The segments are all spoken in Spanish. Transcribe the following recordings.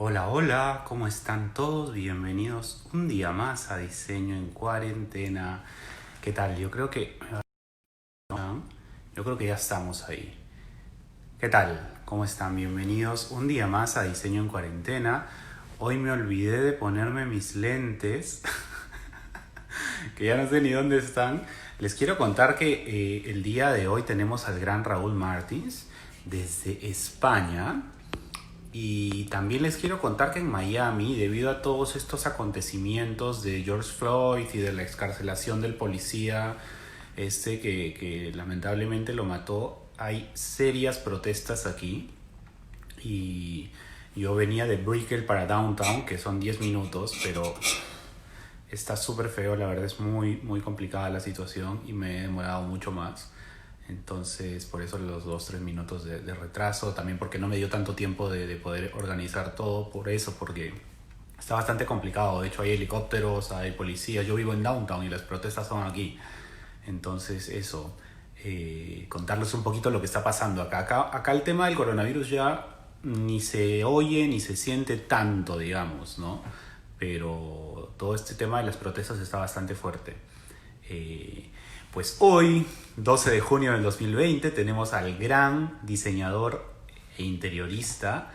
Hola, hola, ¿cómo están todos? Bienvenidos un día más a Diseño en Cuarentena. ¿Qué tal? Yo creo que ya estamos ahí. ¿Qué tal? ¿Cómo están? Bienvenidos un día más a Diseño en Cuarentena. Hoy me olvidé de ponerme mis lentes, que ya no sé ni dónde están. Les quiero contar que el día de hoy tenemos al gran Raúl Martins desde España. Y también les quiero contar que en Miami, debido a todos estos acontecimientos de George Floyd y de la excarcelación del policía que lamentablemente lo mató, hay serias protestas aquí. Y yo venía de Brickell para Downtown, que son 10 minutos, pero está súper feo, la verdad es muy, muy complicada la situación y me he demorado mucho más. Entonces, por eso los 2 3 minutos de retraso, también porque no me dio tanto tiempo de poder organizar todo, por eso, porque está bastante complicado. De hecho, hay helicópteros, hay policías. Yo vivo en Downtown y las protestas son aquí. Entonces, eso, contarles un poquito lo que está pasando acá. Acá el tema del coronavirus ya ni se oye ni se siente tanto, digamos, ¿no? Pero todo este tema de las protestas está bastante fuerte. Eh, pues hoy, 12 de junio del 2020, tenemos al gran diseñador e interiorista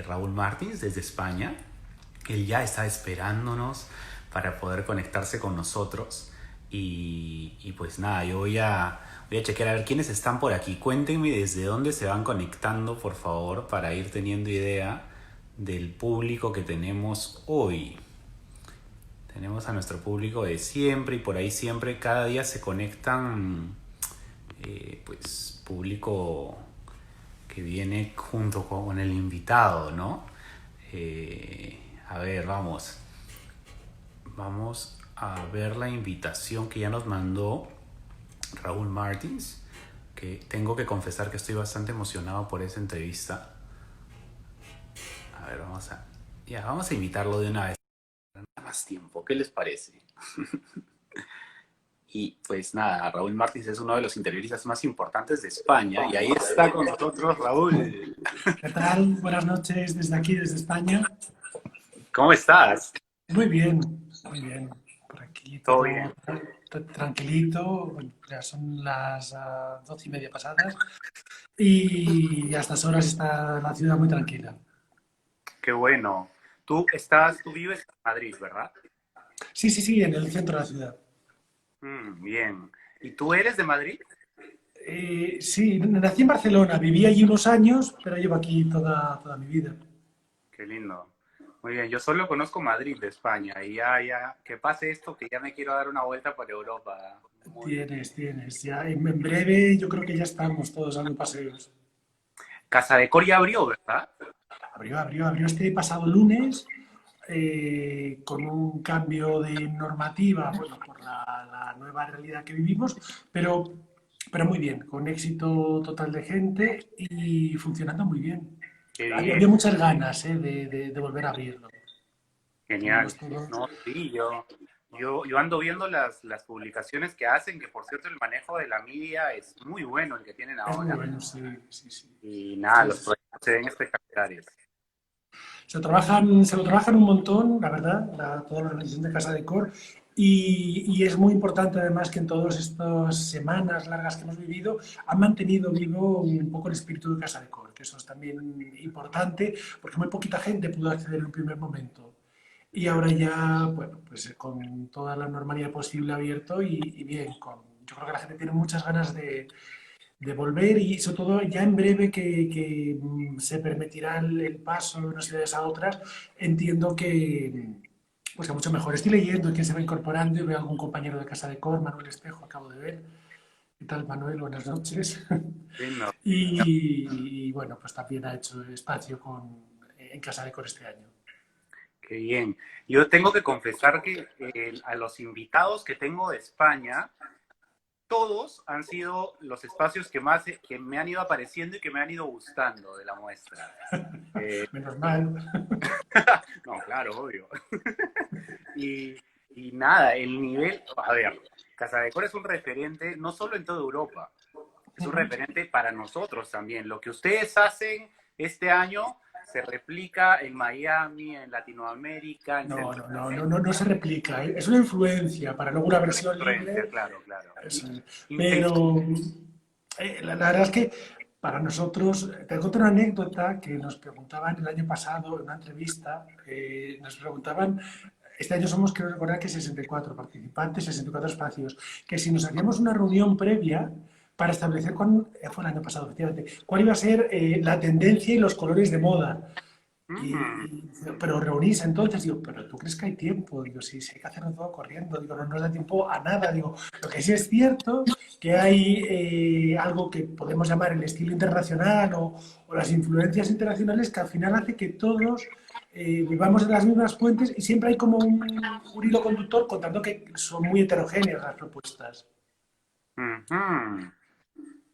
Raúl Martins desde España. Él ya está esperándonos para poder conectarse con nosotros. Y pues nada, yo voy a chequear a ver quiénes están por aquí. Cuéntenme desde dónde se van conectando, por favor, para ir teniendo idea del público que tenemos hoy. Tenemos a nuestro público de siempre y por ahí siempre, cada día se conectan, pues, público que viene junto con el invitado, ¿no? A ver, vamos a ver la invitación que ya nos mandó Raúl Martins, que tengo que confesar que estoy bastante emocionado por esa entrevista. A ver, vamos a invitarlo de una vez. Más tiempo, ¿qué les parece? Y pues nada, Raúl Martins es uno de los interioristas más importantes de España y ahí está con nosotros Raúl. ¿Qué tal? Buenas noches desde aquí, desde España. ¿Cómo estás? Muy bien, muy bien. Por aquí ¿Todo todo bien? tranquilito. Bueno, ya son las 12:30 pasadas y a estas horas está la ciudad muy tranquila. Qué bueno. Tú vives en Madrid, ¿verdad? Sí, sí, sí, en el centro de la ciudad. Bien. ¿Y tú eres de Madrid? Sí, nací en Barcelona, viví allí unos años, pero llevo aquí toda mi vida. Qué lindo. Muy bien, yo solo conozco Madrid de España y que pase esto, que ya me quiero dar una vuelta por Europa. Muy bien. Tienes. Ya en breve yo creo que ya estamos todos dando paseos. Casa de Coria abrió, ¿verdad? Abrió este pasado lunes con un cambio de normativa, bueno, por la nueva realidad que vivimos, pero, pero muy bien, con éxito total de gente y funcionando muy bien. Qué Había bien, muchas ganas de volver a abrirlo. genial. Teníamos todo. No, sí, yo ando viendo las publicaciones que hacen, que por cierto el manejo de la media es muy bueno el que tienen Es muy ahora. bueno, sí, sí, sí. Y nada, Sí, los sí. proyectos se ven espectaculares. Se lo trabajan un montón, la verdad, toda la organización de Casa de Cor, y es muy importante además que en todas estas semanas largas que hemos vivido han mantenido vivo un poco el espíritu de Casa de Cor, que eso es también importante, porque muy poquita gente pudo acceder en un primer momento. Y ahora ya, bueno, pues con toda la normalidad posible abierto y bien, yo creo que la gente tiene muchas ganas de volver y sobre todo ya en breve que se permitirá el paso de unas ciudades a otras, entiendo que pues que mucho mejor. Estoy leyendo quién se va incorporando y veo algún compañero de Casa de Cor, Manuel Espejo, acabo de ver. ¿Qué tal, Manuel? Buenas noches. Lindo. Y bueno, pues también ha hecho espacio en Casa de Cor este año. Qué bien. Yo tengo que confesar que a los invitados que tengo de España, todos han sido los espacios que me han ido apareciendo y que me han ido gustando de la muestra. Eh, Menos mal. no, claro, obvio. Y, y nada, el nivel, a ver, Casa de Cor es un referente no solo en toda Europa, es un referente para nosotros también. Lo que ustedes hacen este año se replica en Miami, en Latinoamérica, en No, no, no, no, Centroamérica. no, no se replica. ¿Eh? Es una influencia para luego una versión Influencia, libre. claro, claro. Eso es. Intención. Pero la verdad es que para nosotros, te cuento una anécdota que nos preguntaban el año pasado en una entrevista, nos preguntaban, este año somos, creo recordar que 64 participantes, 64 espacios, que si nos hacíamos una reunión previa para establecer fue el año pasado, efectivamente, cuál iba a ser la tendencia y los colores de moda. Mm, Pero reunís entonces, digo, pero ¿tú crees que hay tiempo? Digo, sí, sí hay que hacerlo todo corriendo, digo, no nos da tiempo a nada, digo, lo que sí es cierto que hay algo que podemos llamar el estilo internacional o las influencias internacionales que al final hace que todos vivamos en las mismas fuentes y siempre hay como un hilo conductor contando que son muy heterogéneas las propuestas ujú.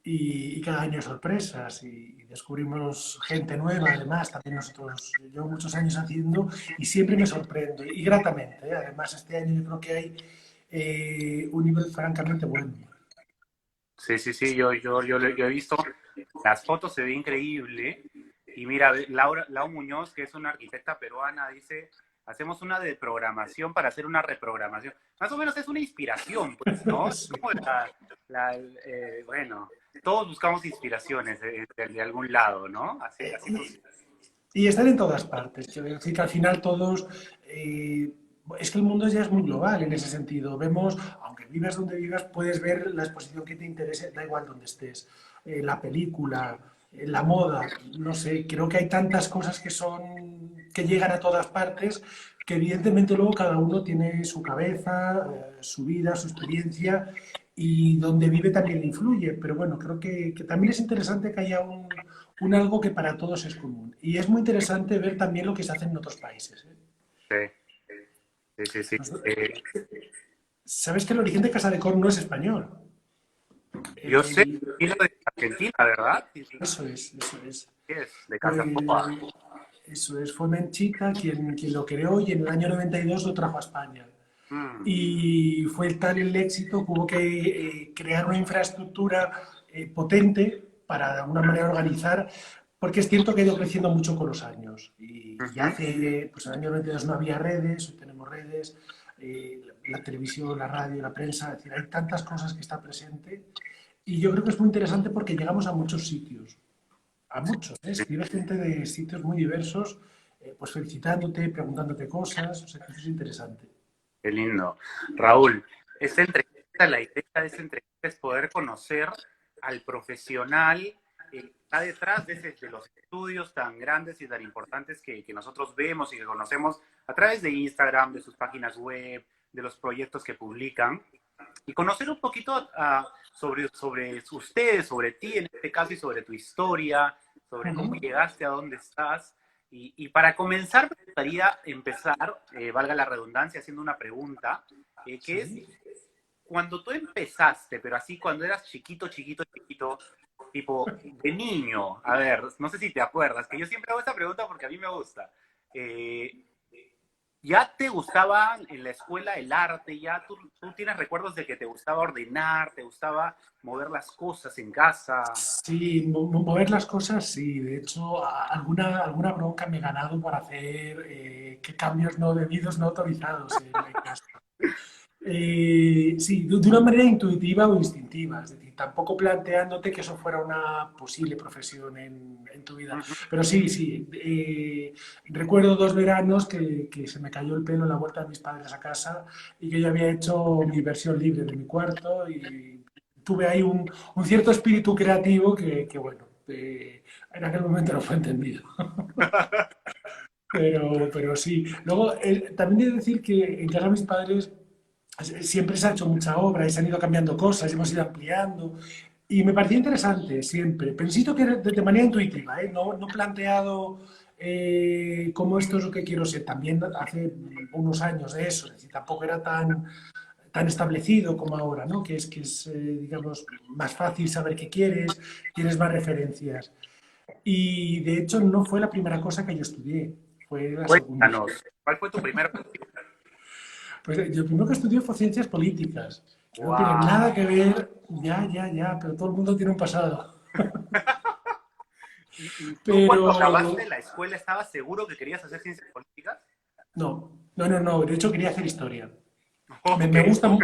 y cada año sorpresas y descubrimos gente nueva, además, también nosotros, llevo muchos años haciendo y siempre me sorprendo y gratamente, ¿eh? Además, este año yo creo que hay un nivel francamente bueno. Sí, sí, sí, yo he visto, las fotos se ve increíble. Y mira, Lau Muñoz, que es una arquitecta peruana, dice, hacemos una de programación para hacer una reprogramación. Más o menos es una inspiración, pues, ¿no? Es Sí. como bueno, todos buscamos inspiraciones de algún lado, ¿no? Así, así Y, funciona. y están en todas partes. Quiero decir que al final todos... es que el mundo ya es muy global en ese sentido. Vemos, aunque vivas donde vivas, puedes ver la exposición que te interese, da igual donde estés. La película, la moda, no sé, creo que hay tantas cosas que llegan a todas partes, que evidentemente luego cada uno tiene su cabeza, su vida, su experiencia y donde vive también le influye. Pero bueno, creo que también es interesante que haya un algo que para todos es común. Y es muy interesante ver también lo que se hace en otros países. ¿Eh? Sí, sí, sí, sí. ¿Sabes que el origen de Casa de Cor no es español? Yo sé, El- vino de Argentina, ¿verdad? Sí, sí, eso es, eso es. es, de Casa Pues, Foa. eso es, fue Menchita quien lo creó y en el año 92 lo trajo a España. Mm, Y fue tal el éxito que hubo que crear una infraestructura potente para de alguna manera organizar, porque es cierto que ha ido creciendo mucho con los años. Y ujú. hace, pues en el año 92 no había redes, hoy tenemos redes, la televisión, la radio, la prensa, es decir, hay tantas cosas que está presente. Y yo creo que es muy interesante porque llegamos a muchos sitios, a Sí, muchos, ¿eh? sí, Escribe gente de sitios muy diversos, pues felicitándote, preguntándote cosas, o sea, que eso es interesante. qué lindo. Raúl, esta entrevista, la idea de esta entrevista es poder conocer al profesional que está detrás de los estudios tan grandes y tan importantes que nosotros vemos y que conocemos a través de Instagram, de sus páginas web, de los proyectos que publican. Y conocer un poquito sobre ustedes, sobre ti en este caso y sobre tu historia, sobre cómo Ujú, llegaste a dónde estás. Y para comenzar, me gustaría empezar, valga la redundancia, haciendo una pregunta, que es, sí. cuando tú empezaste, pero así cuando eras chiquito, chiquito, chiquito, tipo de niño, a ver, no sé si te acuerdas, que yo siempre hago esta pregunta porque a mí me gusta. Eh, ¿Ya te gustaba en la escuela el arte? ¿Ya tú tienes recuerdos de que te gustaba ordenar, te gustaba mover las cosas en casa? Sí, mover las cosas, sí. De hecho, alguna bronca me he ganado por hacer que cambios no debidos, no autorizados en casa. Sí, de una manera intuitiva o instintiva, es decir, tampoco planteándote que eso fuera una posible profesión en tu vida. Ujú. Pero sí, sí, recuerdo dos veranos que se me cayó el pelo en la vuelta de mis padres a casa y que yo había hecho mi versión libre de mi cuarto y tuve ahí un cierto espíritu creativo bueno, en aquel momento no fue entendido. Pero sí. Luego, también he de decir que en casa de mis padres siempre se ha hecho mucha obra y se han ido cambiando cosas, hemos ido ampliando. Y me parecía interesante siempre, pero insisto que de manera intuitiva, ¿eh? No planteado como esto es lo que quiero ser. También hace unos años de eso, es decir, tampoco era tan establecido como ahora, ¿no? Que es digamos, más fácil saber qué quieres, tienes más referencias. Y de hecho no fue la primera cosa que yo estudié, fue la segunda. Cuéntanos, ¿cuál fue tu primer? Pues yo lo primero que estudié fue ciencias políticas, que no tiene nada ¡Wow! que ver, ya, pero todo el mundo tiene un pasado. ¿Y tú cuando Pero acabaste la escuela estabas seguro que querías hacer ciencias políticas? no, de hecho quería hacer historia. Me, Ok. me gusta,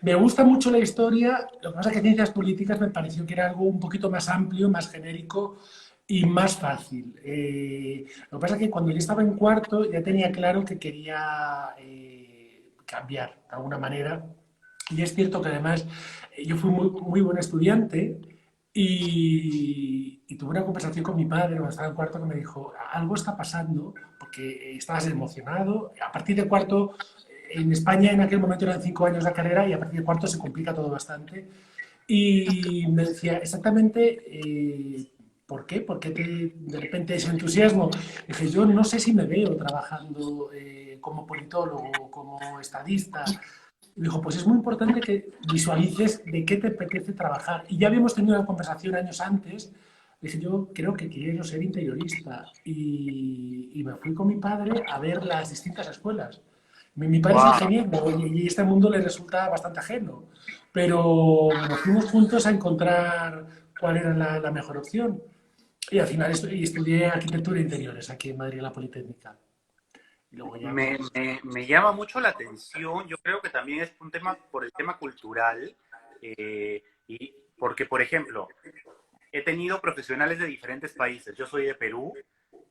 me gusta mucho la historia, lo que pasa es que ciencias políticas me pareció que era algo un poquito más amplio, más genérico y más fácil. Lo que pasa es que cuando yo estaba en cuarto ya tenía claro que quería cambiar de alguna manera. Y es cierto que además yo fui muy buen estudiante y tuve una conversación con mi padre cuando estaba en cuarto que me dijo, algo está pasando porque estabas emocionado. A partir de cuarto, en España en aquel momento eran 5 años la carrera y a partir de cuarto se complica todo bastante. Y me decía exactamente por qué, de repente ese entusiasmo. Dije, yo no sé si me veo trabajando como politólogo, como estadista. Y me dijo, pues es muy importante que visualices de qué te apetece trabajar. Y ya habíamos tenido una conversación años antes. Dije, yo creo que quiero ser interiorista. Y me fui con mi padre a ver las distintas escuelas. Mi padre es Wow. ingeniero y este mundo le resulta bastante ajeno, pero nos fuimos juntos a encontrar cuál era la mejor opción. Y al final estudié arquitectura de interiores aquí en Madrid, en la Politécnica. Y luego ya, pues, Me llama mucho la atención. Yo creo que también es un tema por el tema cultural. Y porque, por ejemplo, he tenido profesionales de diferentes países. Yo soy de Perú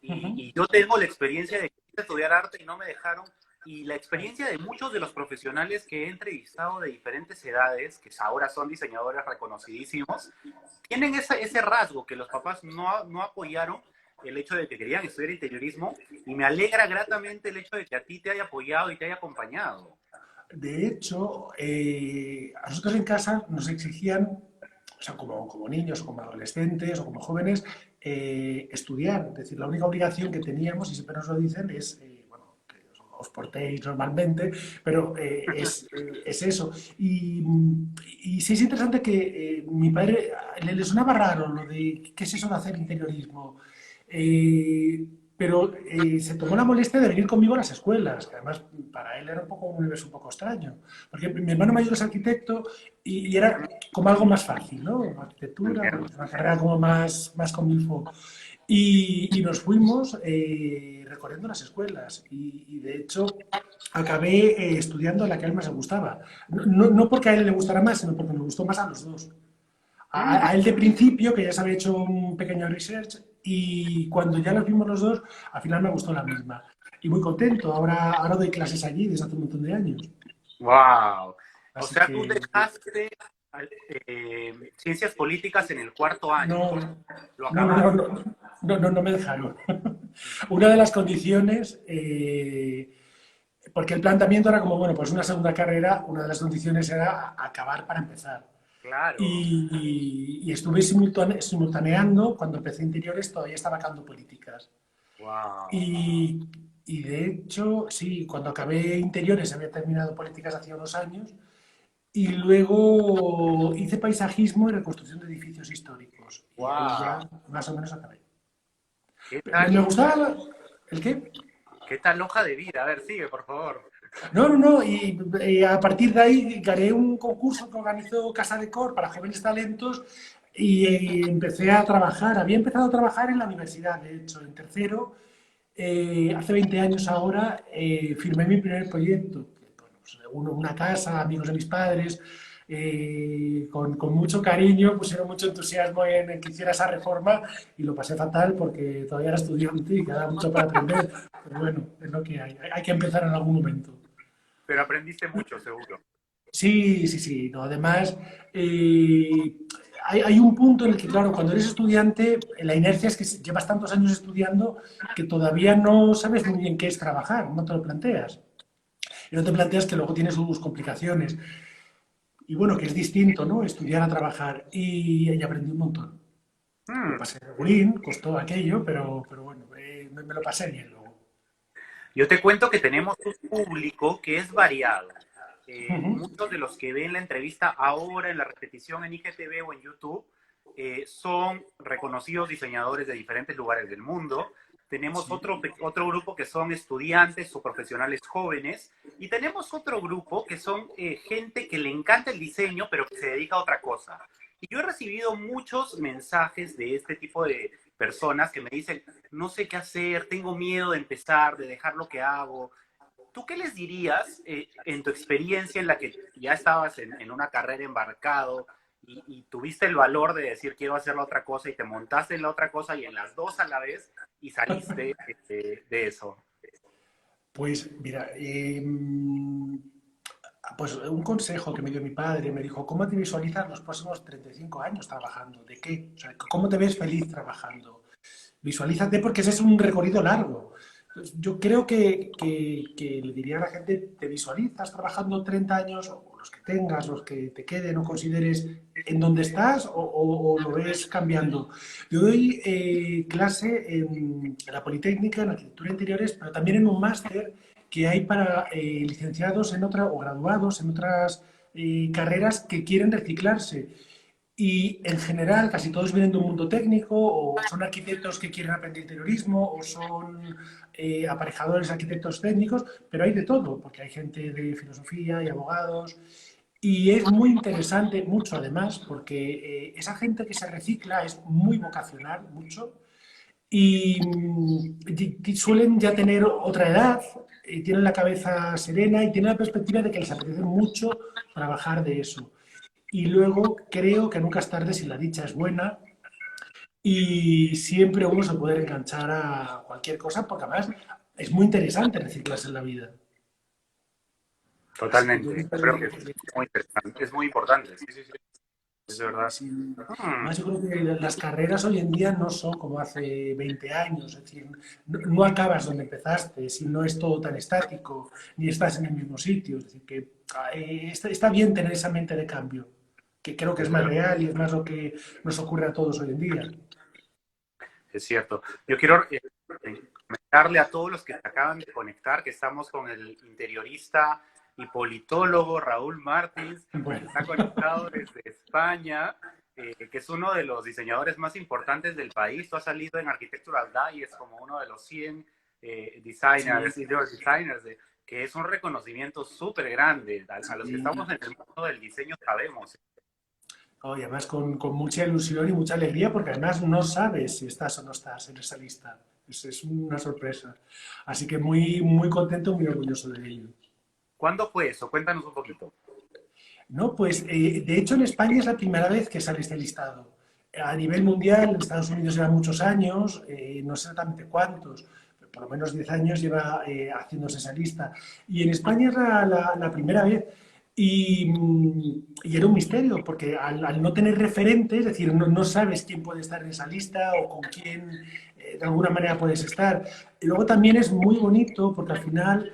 y yo tengo la experiencia de estudiar arte y no me dejaron. Y la experiencia de muchos de los profesionales que he entrevistado de diferentes edades, que ahora son diseñadores reconocidísimos, tienen ese rasgo que los papás no apoyaron el hecho de que querían estudiar interiorismo y me alegra gratamente el hecho de que a ti te haya apoyado y te haya acompañado. de hecho, a nosotros en casa nos exigían, o sea, como niños o como adolescentes o como jóvenes, estudiar. Es decir, la única obligación que teníamos, y siempre nos lo dicen, es, bueno, que os portéis normalmente, pero es eso. Y sí es interesante que mi padre le sonaba raro lo de qué es eso de hacer interiorismo. Eh, pero se tomó la molestia de venir conmigo a las escuelas, que además para él era un universo un poco extraño, porque mi hermano mayor es arquitecto y era como algo más fácil, ¿no? Arquitectura, bueno, ¿Entiendes? es una carrera como más con info. Y nos fuimos recorriendo las escuelas y de hecho acabé estudiando la que a él más le gustaba. No porque a él le gustara más, sino porque nos gustó más a los dos. Mm. A él de principio, que ya se había hecho un pequeño research, y cuando ya los vimos los dos, al final me gustó la misma. Y muy contento, ahora doy clases allí desde hace un montón de años. Wow. O Así sea, tú que dejaste ciencias políticas en el cuarto año, no, lo no, no, no, acabaste. no, no me dejaron. Una de las condiciones, porque el planteamiento era como, bueno, pues una segunda carrera, una de las condiciones era acabar para empezar. Claro. Y estuve simultaneando, cuando empecé interiores todavía estaba acabando políticas. Wow. Y, y de hecho, sí, cuando acabé interiores había terminado políticas hace unos años y luego hice paisajismo y reconstrucción de edificios históricos. Y ahí ya Wow. más o menos acabé. ¿Qué Me tal, gustaba ¿el qué? qué tal hoja de vida? A ver, sigue, por favor. No, y a partir de ahí gané un concurso que organizó Casa de Cor para jóvenes talentos y empecé a trabajar. Había empezado a trabajar en la universidad, de hecho, en tercero. Hace 20 años ahora firmé mi primer proyecto. Bueno, pues, una casa, amigos de mis padres, con mucho cariño, pusieron mucho entusiasmo en que hiciera esa reforma y lo pasé fatal porque todavía era estudiante y quedaba mucho para aprender. Pero bueno, es lo que hay. Hay que empezar en algún momento. Pero aprendiste mucho, seguro. Sí. No, además, eh, hay un punto en el que, claro, cuando eres estudiante, la inercia es que llevas tantos años estudiando que todavía no sabes muy bien qué es trabajar, no te lo planteas. Y no te planteas que luego tienes sus complicaciones. Y bueno, que es distinto, ¿no? Estudiar a trabajar. Y aprendí un montón. Lo Mm. pasé regulín, costó aquello, pero bueno, me lo pasé bien luego. Yo te cuento que tenemos un público que es variado. Ujú. Muchos de los que ven la entrevista ahora en la repetición en IGTV o en YouTube son reconocidos diseñadores de diferentes lugares del mundo. Tenemos Sí. otro grupo que son estudiantes o profesionales jóvenes y tenemos otro grupo que son gente que le encanta el diseño pero que se dedica a otra cosa. Y yo he recibido muchos mensajes de este tipo personas que me dicen, no sé qué hacer, tengo miedo de empezar, de dejar lo que hago. ¿Tú qué les dirías en tu experiencia en la que ya estabas en una carrera embarcado y tuviste el valor de decir quiero hacer la otra cosa y te montaste en la otra cosa y en las dos a la vez y saliste de eso? Pues mira, pues un consejo que me dio mi padre, me dijo, ¿cómo te visualizas los próximos 35 años trabajando? ¿De qué? O sea, ¿cómo te ves feliz trabajando? Visualízate porque ese es un recorrido largo. Entonces, yo creo que le diría a la gente, ¿te visualizas trabajando 30 años, o los que tengas, los que te queden o consideres en donde estás o lo ves cambiando? Yo doy clase en la Politécnica, en Arquitectura de Interiores, pero también en un máster que hay para licenciados en otra, o graduados en otras carreras que quieren reciclarse. Y en general casi todos vienen de un mundo técnico o son arquitectos que quieren aprender interiorismo o son aparejadores arquitectos técnicos, pero hay de todo, porque hay gente de filosofía y abogados. Y es muy interesante, mucho además, porque esa gente que se recicla es muy vocacional, mucho, y suelen ya tener otra edad, tienen la cabeza serena y tienen la perspectiva de que les apetece mucho trabajar de eso. Y luego creo que nunca es tarde si la dicha es buena y siempre uno se puede enganchar a cualquier cosa porque además es muy interesante reciclarse en la vida. Así que yo Totalmente. creo Creo que es muy interesante, es muy importante. Sí, sí, sí, es verdad. Mm, además yo creo que las carreras hoy en día no son como hace 20 años, es decir, no acabas donde empezaste, si no es todo tan estático, ni estás en el mismo sitio, es decir, que está bien tener esa mente de cambio, que creo que es es más verdad. real y es más lo que nos ocurre a todos hoy en día. Es cierto. Yo quiero comentarle a todos los que se acaban de conectar que estamos con el interiorista y politólogo Raúl Martins, que Bueno. está conectado desde España, que es uno de los diseñadores más importantes del país. Tú has salido en Architectural Digest como uno de los 100 Sí, designers, interior designers, que es un reconocimiento súper grande. A los que sí. estamos en el mundo del diseño sabemos. Oh, y además con mucha ilusión y mucha alegría, porque además no sabes si estás o no estás en esa lista. Es una sorpresa. Así que muy, muy contento, muy orgulloso de ello. ¿Cuándo fue eso? Cuéntanos un poquito. No, pues de hecho en España es la primera vez que sale este listado. A nivel mundial, en Estados Unidos lleva muchos años, no sé exactamente cuántos, pero por lo menos 10 años lleva haciéndose esa lista. Y en España es la primera vez. Y era un misterio, porque al no tener referentes, es decir, no sabes quién puede estar en esa lista o con quién de alguna manera puedes estar. Y luego también es muy bonito, porque al final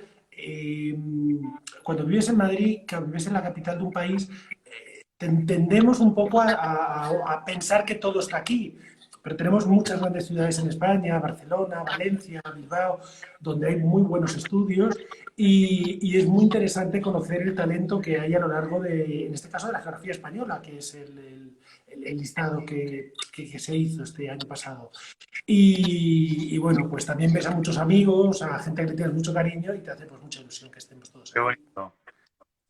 cuando vives en Madrid, cuando vives en la capital de un país, tendemos un poco a pensar que todo está aquí. Pero tenemos muchas grandes ciudades en España, Barcelona, Valencia, Bilbao, donde hay muy buenos estudios y es muy interesante conocer el talento que hay a lo largo de, en este caso, de la geografía española, que es el listado que se hizo este año pasado. Y bueno, pues también ves a muchos amigos, a gente que le tienes mucho cariño y te hace pues mucha ilusión que estemos todos Qué aquí. bonito.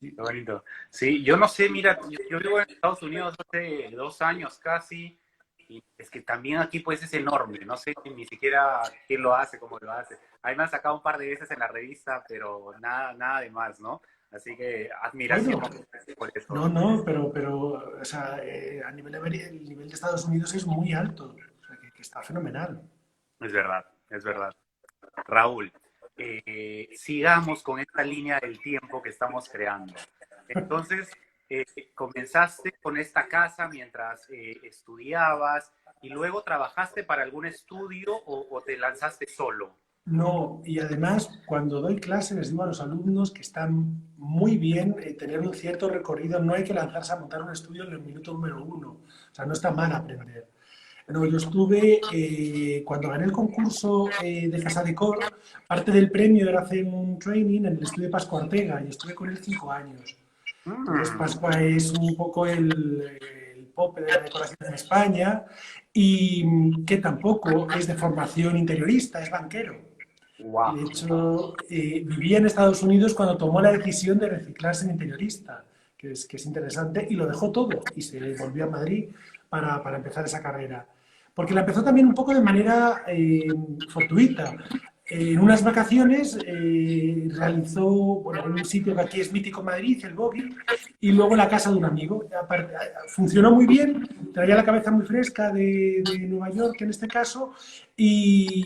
Qué bonito. Sí, yo no sé, mira, yo vivo en Estados Unidos hace 2 años casi, y es que también aquí pues es enorme, no sé ni siquiera quién lo hace, cómo lo hace. A mí me han sacado un par de veces en la revista, pero nada, nada de más, ¿no? Así que admiración Bueno, por eso. no, pero o sea, a nivel el nivel de Estados Unidos es muy alto, o sea, que está fenomenal. Es verdad, es verdad. Raúl, sigamos con esta línea del tiempo que estamos creando. Entonces, comenzaste con esta casa mientras estudiabas y luego trabajaste para algún estudio o te lanzaste solo. No, y además cuando doy clase les digo a los alumnos que están muy bien tener un cierto recorrido, no hay que lanzarse a montar un estudio en el minuto número uno, o sea, no está mal aprender. No, yo estuve, cuando gané el concurso de Casa de Cor, parte del premio era hacer un training en el estudio de Pascua Ortega y estuve con él 5 años. Entonces, Mm, Pascua es un poco el pop de la decoración en España y que tampoco es de formación interiorista, es banquero. Y wow, de hecho, vivía en Estados Unidos cuando tomó la decisión de reciclarse en interiorista, que es interesante, y lo dejó todo y se volvió a Madrid para empezar esa carrera. porque la empezó también un poco de manera fortuita. En unas vacaciones realizó, bueno, en un sitio que aquí es mítico en Madrid, el Boggy, y luego la casa de un amigo. Funcionó muy bien, traía la cabeza muy fresca de Nueva York en este caso, y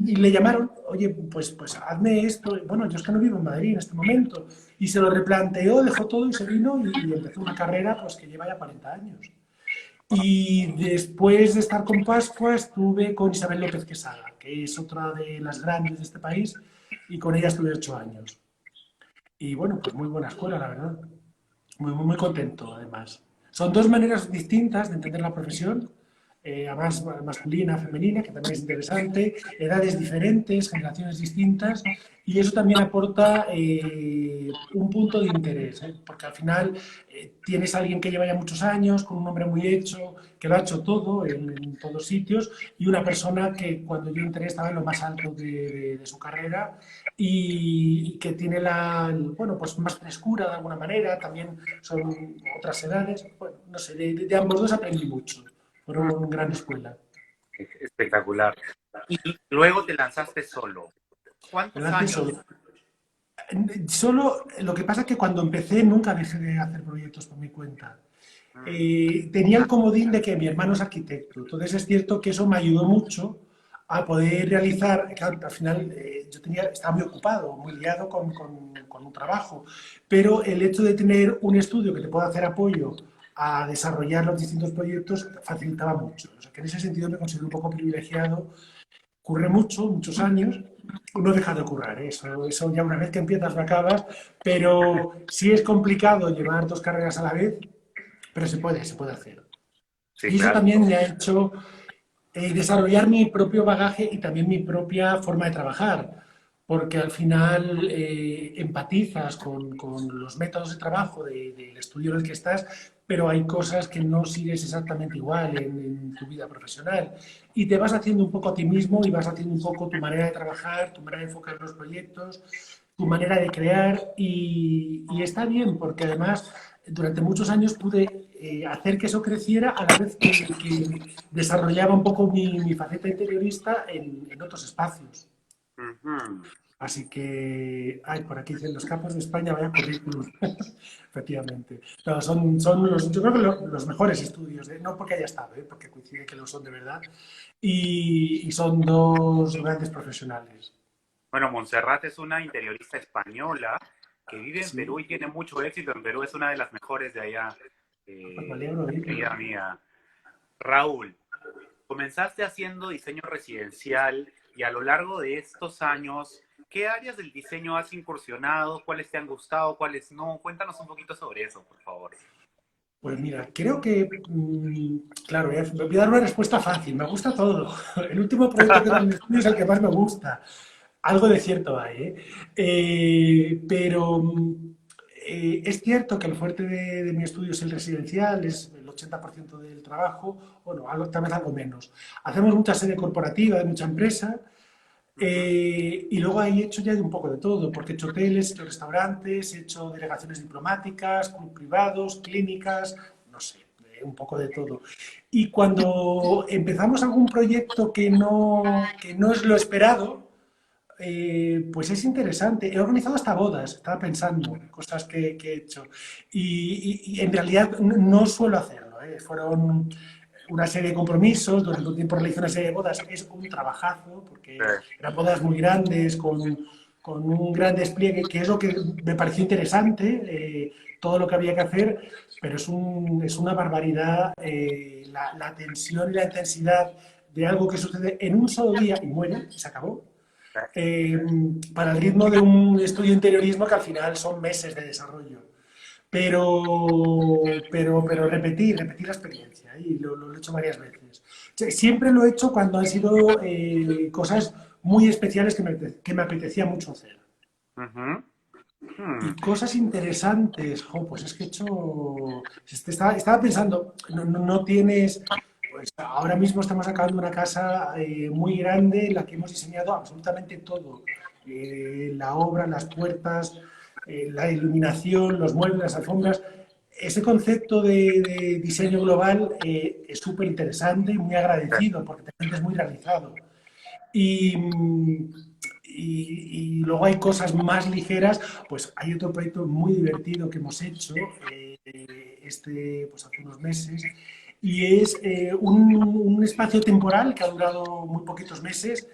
le llamaron, oye, pues hazme esto. Bueno, yo es que no vivo en Madrid en este momento. Y se lo replanteó, dejó todo y se vino y empezó una carrera pues, que lleva ya 40 años. Y después de estar con Pascua estuve con Isabel López Quesada, que es otra de las grandes de este país, y con ella estuve 8 años. Y bueno, pues muy buena escuela, la verdad. Muy contento, además. Son dos maneras distintas de entender la profesión, además masculina, femenina, que también es interesante, edades diferentes, generaciones distintas, y eso también aporta un punto de interés, porque al final tienes a alguien que lleva ya muchos años, con un hombre muy hecho, que lo ha hecho todo en todos sitios, y una persona que cuando yo entré estaba en lo más alto de su carrera y que tiene bueno, pues más frescura de alguna manera, también son otras edades, bueno, no sé, de ambos dos aprendí mucho, fueron una gran escuela. Espectacular. Y luego te lanzaste solo. Me ¿Cuántos lancé años? solo. Solo, lo que pasa es que cuando empecé nunca dejé de hacer proyectos por mi cuenta. Mm, Tenía el comodín de que mi hermano es arquitecto, entonces es cierto que eso me ayudó mucho a poder realizar, claro, al final estaba muy ocupado, muy liado con un trabajo, pero el hecho de tener un estudio que te pueda hacer apoyo a desarrollar los distintos proyectos facilitaba mucho. O sea, que en ese sentido me considero un poco privilegiado. Ocurre mucho, muchos años, no deja de ocurrir, ¿eh? Eso ya una vez que empiezas lo acabas, pero sí es complicado llevar dos carreras a la vez, pero se puede hacer. sí, Y eso claro. también me ha hecho desarrollar mi propio bagaje y también mi propia forma de trabajar, porque al final empatizas con los métodos de trabajo del estudio en el que estás, pero hay cosas que no sigues exactamente igual en tu vida profesional. Y te vas haciendo un poco a ti mismo y vas haciendo un poco tu manera de trabajar, tu manera de enfocar los proyectos, tu manera de crear y está bien porque además durante muchos años pude hacer que eso creciera a la vez que desarrollaba un poco mi faceta interiorista en otros espacios. Ujú. Así que, ay, por aquí dicen los campos de España, vaya currículum, efectivamente. No, yo creo que los mejores estudios, no porque haya estado, porque coincide que lo son de verdad, y son dos grandes profesionales. Bueno, Montserrat es una interiorista española que vive en Sí, Perú y tiene mucho éxito en Perú. Es una de las mejores de allá, pues me alegro de oírlo. querida amiga. Raúl, comenzaste haciendo diseño residencial y a lo largo de estos años, ¿qué áreas del diseño has incursionado? ¿Cuáles te han gustado? ¿Cuáles no? Cuéntanos un poquito sobre eso, por favor. Pues mira, creo que, claro, voy a dar una respuesta fácil, me gusta todo. El último proyecto que tengo en estudio es el que más me gusta. Algo de cierto hay, ¿eh? Pero es cierto que el fuerte de mi estudio es el residencial, es el 80% del trabajo, bueno, tal vez algo menos. Hacemos mucha sede corporativa de mucha empresa, Ujú. y luego ahí he hecho ya de un poco de todo, porque he hecho hoteles, he hecho restaurantes, he hecho delegaciones diplomáticas, club privados, clínicas, no sé, un poco de todo. Y cuando empezamos algún proyecto que no es lo esperado, pues es interesante. He organizado hasta bodas, estaba pensando, cosas que he hecho. Y en realidad no suelo hacerlo, ¿eh? Fueron una serie de compromisos, durante un tiempo realicé una serie de bodas, es un trabajazo, porque eran bodas muy grandes, con un gran despliegue, que es lo que me pareció interesante, todo lo que había que hacer, pero es una barbaridad la tensión y la intensidad de algo que sucede en un solo día y muere, y se acabó, eh, para el ritmo de un estudio de interiorismo que al final son meses de desarrollo. Pero repetí la experiencia y lo he hecho varias veces. O sea, siempre lo he hecho cuando han sido cosas muy especiales que me apetecía mucho hacer. Ujú. Y Hmm. cosas interesantes, pues es que he hecho, estaba pensando, no tienes, pues ahora mismo estamos acabando una casa muy grande en la que hemos diseñado absolutamente todo. La obra, las puertas, la iluminación, los muebles, las alfombras. ese concepto de diseño global es súper interesante y muy agradecido porque te sientes muy realizado. Y, y luego hay cosas más ligeras, pues hay otro proyecto muy divertido que hemos hecho pues hace unos meses y es un espacio temporal que ha durado muy poquitos meses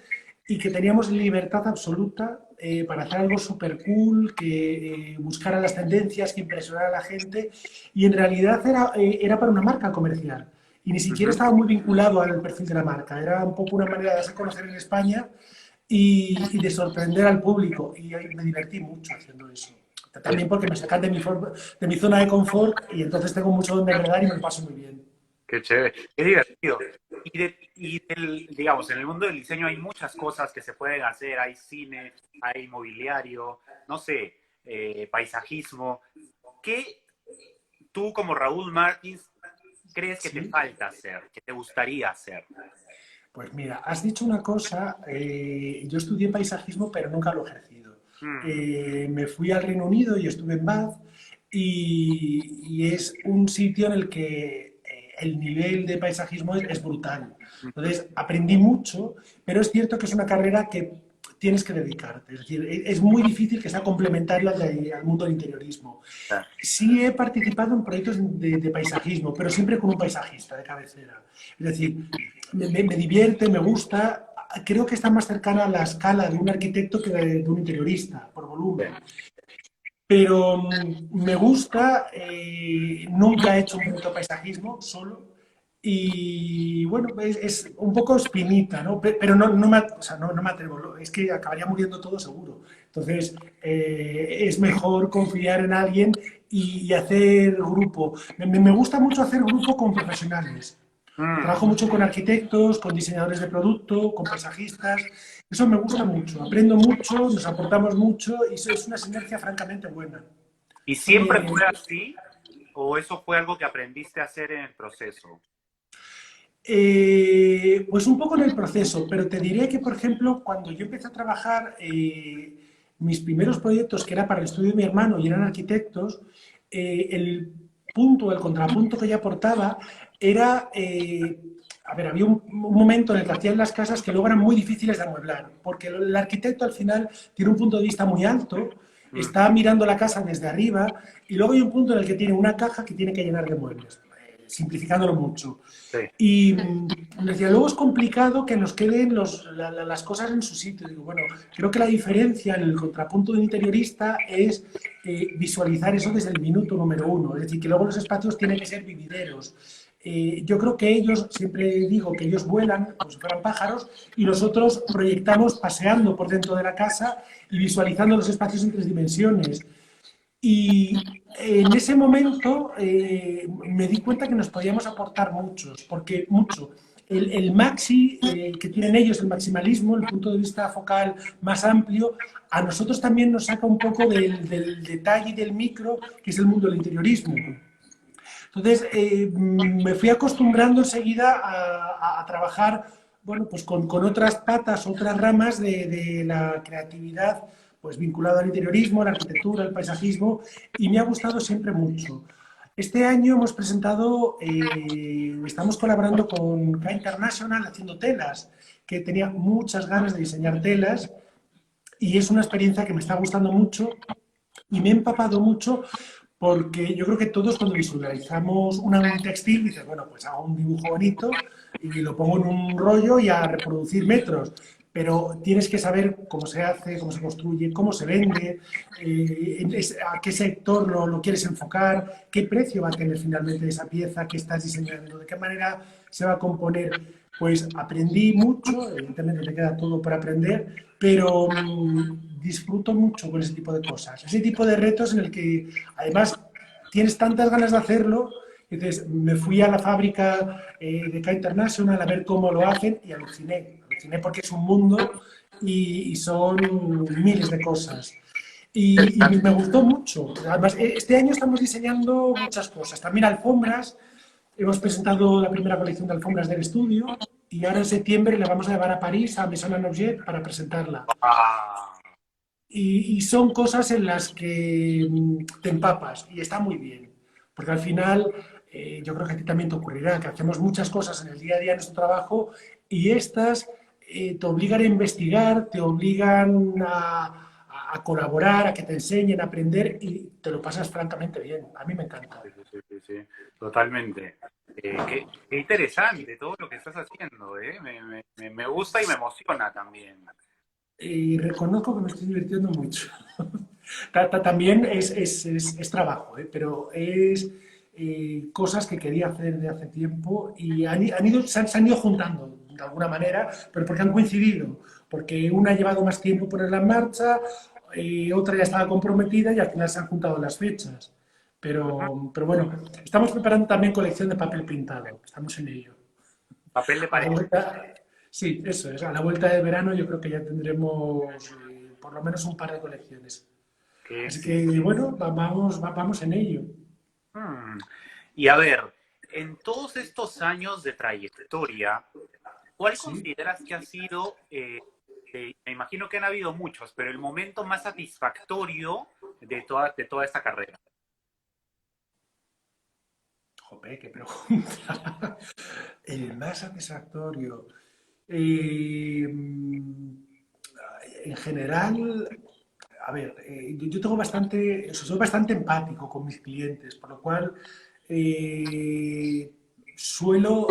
y que teníamos libertad absoluta para hacer algo súper cool, que buscara las tendencias, que impresionara a la gente y en realidad era para una marca comercial y ni siquiera Ujú. estaba muy vinculado al perfil de la marca, era un poco una manera de darse a conocer en España y de sorprender al público y me divertí mucho haciendo eso. También porque me sacan de mi zona de confort y entonces tengo mucho donde agregar y me lo paso muy bien. Qué chévere, qué divertido. Digamos, en el mundo del diseño hay muchas cosas que se pueden hacer, hay cine, hay mobiliario, no sé, paisajismo. ¿Qué tú como Raúl Martins crees que te ¿Sí? falta hacer, que te gustaría hacer? Pues mira, has dicho una cosa, yo estudié paisajismo pero nunca lo he ejercido. Mm, Me fui al Reino Unido y estuve en Bath y es un sitio en el que el nivel de paisajismo es brutal. ujú. Entonces, aprendí mucho, pero es cierto que es una carrera que tienes que dedicarte. Es decir, es muy difícil que sea complementario al mundo del interiorismo. Ah, Sí he participado en proyectos de paisajismo, pero siempre con un paisajista de cabecera. Es decir, me divierte, me gusta. Creo que está más cercana a la escala de un arquitecto que de un interiorista, por sí. volumen. Pero me gusta, nunca he hecho un proyecto de paisajismo solo. Y bueno, es un poco espinita, ¿no? Pero o sea, no me atrevo, es que acabaría muriendo todo seguro. Entonces, es mejor confiar en alguien y hacer grupo. Me gusta mucho hacer grupo con profesionales. Mm. Trabajo mucho con arquitectos, con diseñadores de producto, con paisajistas. Eso me gusta mucho. Aprendo mucho, nos aportamos mucho y eso es una sinergia francamente buena. ¿Y Eso me, siempre fue así? ¿O eso fue algo que aprendiste a hacer en el proceso? Pues un poco en el proceso, pero te diré que, por ejemplo, cuando yo empecé a trabajar, mis primeros proyectos, que era para el estudio de mi hermano y eran arquitectos, el punto, el contrapunto que yo aportaba era, a ver, había un momento en el que hacían las casas que luego eran muy difíciles de amueblar, porque el arquitecto al final tiene un punto de vista muy alto, Mm, está mirando la casa desde arriba y luego hay un punto en el que tiene una caja que tiene que llenar de muebles, simplificándolo mucho. sí. Y me decía, luego es complicado que nos queden las cosas en su sitio. Digo, bueno, creo que la diferencia en el contrapunto de un interiorista es visualizar eso desde el minuto número uno. Es decir, que luego los espacios tienen que ser vivideros. Yo creo que ellos, siempre digo que ellos vuelan como si fueran pájaros y nosotros proyectamos paseando por dentro de la casa y visualizando los espacios en 3 dimensiones. Y en ese momento me di cuenta que nos podíamos aportar muchos, porque mucho. El maxi que tienen ellos, el maximalismo, el punto de vista focal más amplio, a nosotros también nos saca un poco del detalle y del micro, que es el mundo del interiorismo. Entonces, me fui acostumbrando enseguida a trabajar bueno, pues con otras patas, otras ramas de la creatividad, pues vinculado al interiorismo, a la arquitectura, al paisajismo, y me ha gustado siempre mucho. Este año hemos presentado, estamos colaborando con K International haciendo telas, que tenía muchas ganas de diseñar telas, y es una experiencia que me está gustando mucho y me he empapado mucho porque yo creo que todos cuando visualizamos un textil dices, bueno, pues hago un dibujo bonito y lo pongo en un rollo y a reproducir metros. Pero tienes que saber cómo se hace, cómo se construye, cómo se vende, a qué sector lo quieres enfocar, qué precio va a tener finalmente esa pieza que estás diseñando, de qué manera se va a componer. Pues aprendí mucho, evidentemente te queda todo por aprender, pero disfruto mucho con ese tipo de cosas, ese tipo de retos en el que además tienes tantas ganas de hacerlo. Entonces me fui a la fábrica de K International a ver cómo lo hacen y aluciné porque es un mundo y son miles de cosas. Y me gustó mucho. Además, este año estamos diseñando muchas cosas. También alfombras. Hemos presentado la primera colección de alfombras del estudio y ahora en septiembre la vamos a llevar a París, a Maison Objet, para presentarla. Ah, Y son cosas en las que te empapas y está muy bien. Porque al final, yo creo que a ti también te ocurrirá, que hacemos muchas cosas en el día a día de nuestro trabajo y estas te obligan a investigar, te obligan a colaborar, a que te enseñen, a aprender y te lo pasas francamente bien. A mí me encanta. Sí, sí, sí, sí, sí, totalmente. Qué interesante todo lo que estás haciendo, ¿eh? Me gusta y me emociona también. Y reconozco que me estoy divirtiendo mucho. También es trabajo, ¿eh? Pero es cosas que quería hacer de hace tiempo y se han ido juntando de alguna manera, pero porque han coincidido, porque una ha llevado más tiempo ponerla en marcha, otra ya estaba comprometida y al final se han juntado las fechas. Ujú. Pero bueno, estamos preparando también colección de papel pintado, estamos en ello. Papel de A la pared. vuelta, sí, eso es, a la vuelta de verano yo creo que ya tendremos por lo menos un par de colecciones. Qué Así éxito. que bueno, vamos en ello. Mm. Y a ver, en todos estos años de trayectoria, ¿cuál Sí. consideras que ha sido, me imagino que han habido muchos, pero el momento más satisfactorio de toda esta carrera? Jope, qué pregunta. El más satisfactorio. En general, a ver, yo tengo bastante, soy bastante empático con mis clientes, por lo cual suelo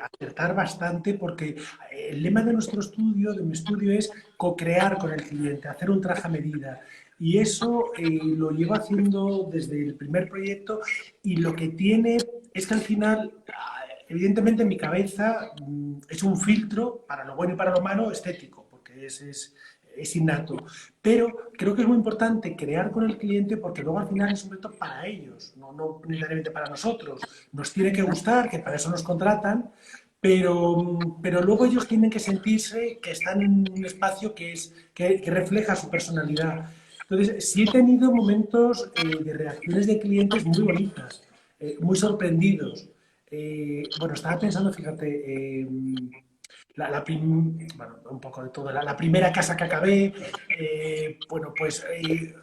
acertar bastante porque el lema de nuestro estudio, de mi estudio, es co-crear con el cliente, hacer un traje a medida. Y eso lo llevo haciendo desde el primer proyecto y lo que tiene es que al final, evidentemente en mi cabeza es un filtro para lo bueno y para lo malo estético, porque es innato. Pero creo que es muy importante crear con el cliente porque luego al final es un reto para ellos, no necesariamente para nosotros. Nos tiene que gustar, que para eso nos contratan, pero luego ellos tienen que sentirse que están en un espacio que refleja su personalidad. Entonces, sí he tenido momentos de reacciones de clientes muy bonitas, muy sorprendidos. Bueno, estaba pensando, fíjate, bueno, un poco de todo. La primera casa que acabé, bueno, pues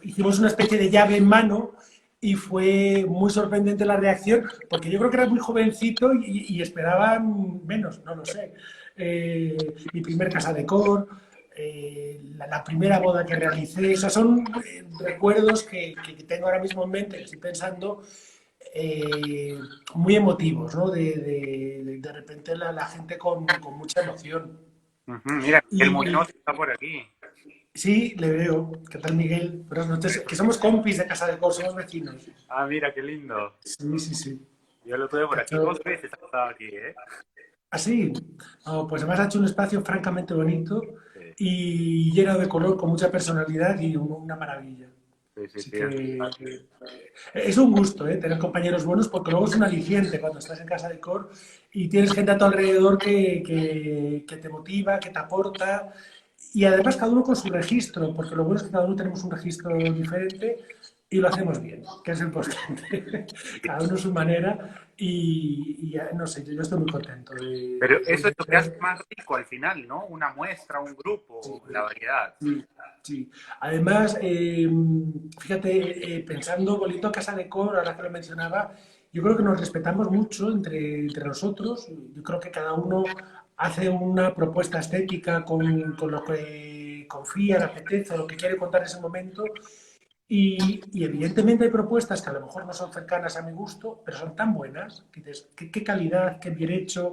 hicimos una especie de llave en mano y fue muy sorprendente la reacción, porque yo creo que era muy jovencito y esperaban menos, no lo sé. Mi primer casa de cor, la primera boda que realicé, o sea, son recuerdos que tengo ahora mismo en mente, que estoy pensando muy emotivos, ¿no? De repente la gente con mucha emoción. Ujú. Mira, el Y Muñoz está por aquí. sí, le veo. ¿Qué tal, Miguel? Buenas noches. Que somos compis de Casa del Cor, somos vecinos. Ah, mira, qué lindo. Sí, sí, sí. Yo lo tuve por Ha aquí hecho- 2 veces, ha estado aquí, ¿eh? Así. No, pues además ha hecho un espacio francamente bonito Sí, y lleno de color, con mucha personalidad y una maravilla. sí, sí, Así sí, que es un gusto, tener compañeros buenos porque luego es un aliciente cuando estás en casa de cor y tienes gente a tu alrededor que te motiva, que te aporta y además cada uno con su registro, porque lo bueno es que cada uno tenemos un registro diferente y lo hacemos bien, que es importante. Cada uno a su manera y no sé, yo estoy muy contento pero eso es de lo que hace tener. más rico al final, ¿no? Una muestra, un grupo, la variedad. Sí, sí. Además, fíjate, pensando, volviendo a Casa de Cor, ahora que lo mencionaba, yo creo que nos respetamos mucho entre nosotros. Yo creo que cada uno hace una propuesta estética con lo que confía, le apetece, o lo que quiere contar en ese momento. Y evidentemente hay propuestas que a lo mejor no son cercanas a mi gusto, pero son tan buenas, que dices, qué calidad, qué bien hecho,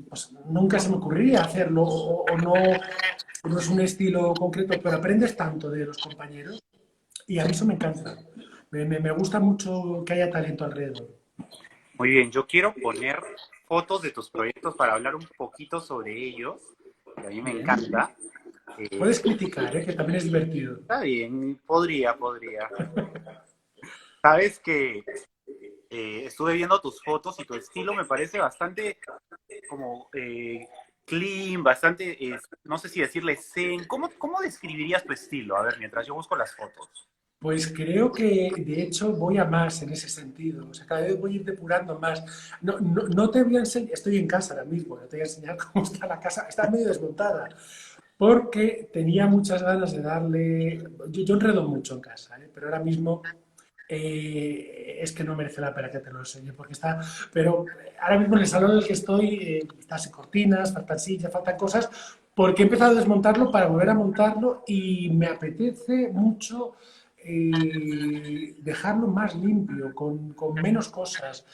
pues nunca se me ocurriría hacerlo o no es un estilo concreto, pero aprendes tanto de los compañeros y a mí eso me encanta. Me gusta mucho que haya talento alrededor. Muy bien, yo quiero poner fotos de tus proyectos para hablar un poquito sobre ellos, que a mí me Bien. encanta. Puedes Eh, criticar, que también es divertido. Está bien, podría. Sabes que estuve viendo tus fotos y tu estilo me parece bastante como clean, bastante, no sé si decirle zen. ¿Cómo describirías tu estilo? A ver, mientras yo busco las fotos. Pues creo que de hecho voy a más en ese sentido. O sea, cada vez voy a ir depurando más. No te voy a enseñar, estoy en casa ahora mismo, no te voy a enseñar cómo está la casa, está medio desmontada, porque tenía muchas ganas de darle. Yo enredo mucho en casa, pero ahora mismo Es que no merece la pena que te lo enseñe, porque está, pero ahora mismo en el salón en el que estoy, está sin cortinas, faltan sillas, faltan cosas, porque he empezado a desmontarlo para volver a montarlo y me apetece mucho dejarlo más limpio, con menos cosas.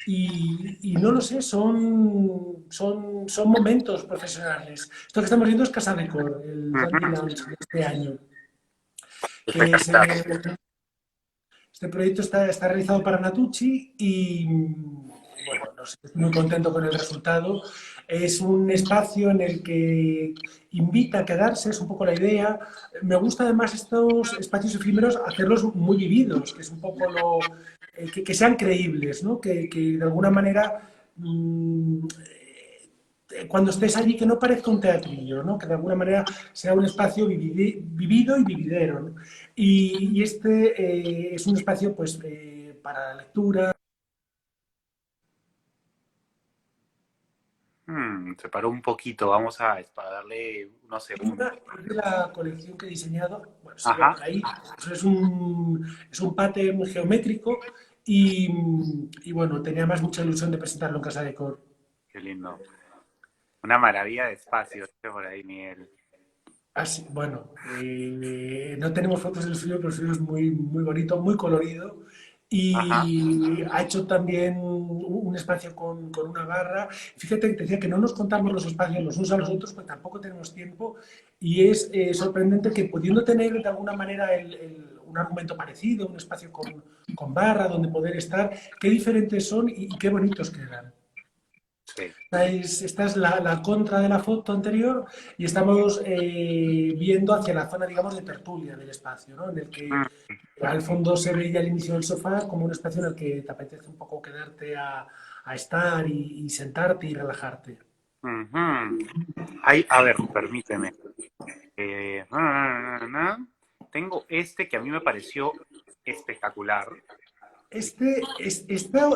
Y no lo sé, son momentos profesionales. Esto que estamos viendo es Casa Decor, el Dandy Ujú. Lounge de este año, que es, Espectacular. este proyecto está realizado para Natucci y, bueno, no sé, estoy muy contento con el resultado. Es un espacio en el que invita a quedarse, es un poco la idea. Me gusta además estos espacios efímeros hacerlos muy vividos, que es un poco que sean creíbles, ¿no? Que de alguna manera cuando estés allí que no parezca un teatrillo, ¿no? Que de alguna manera sea un espacio vivido y vividero, ¿no? Y este es un espacio pues para la lectura. Se paró un poquito, vamos para darle unos segundos. Es de la colección que he diseñado, bueno, se ve Ajá, por ahí, eso es un pattern geométrico y bueno, tenía más mucha ilusión de presentarlo en Casa de Cor. qué lindo. Una maravilla de espacio, este por ahí, Miguel. Así, bueno, no tenemos fotos del suyo, pero el suyo es muy, muy bonito, muy colorido. Ajá. Y ha hecho también un espacio con una barra. Fíjate que te decía que no nos contamos los espacios los unos a los otros, pues tampoco tenemos tiempo. Y es sorprendente que pudiendo tener de alguna manera un argumento parecido, un espacio con barra donde poder estar, qué diferentes son y qué bonitos quedan. Sí. Esta es la contra de la foto anterior y estamos viendo hacia la zona, digamos, de tertulia del espacio, ¿no? En el que Mm, al fondo se veía al inicio del sofá como un espacio en el que te apetece un poco quedarte a estar y sentarte y relajarte. ujú. Ay, a ver, permíteme. Tengo este que a mí me pareció espectacular. Esto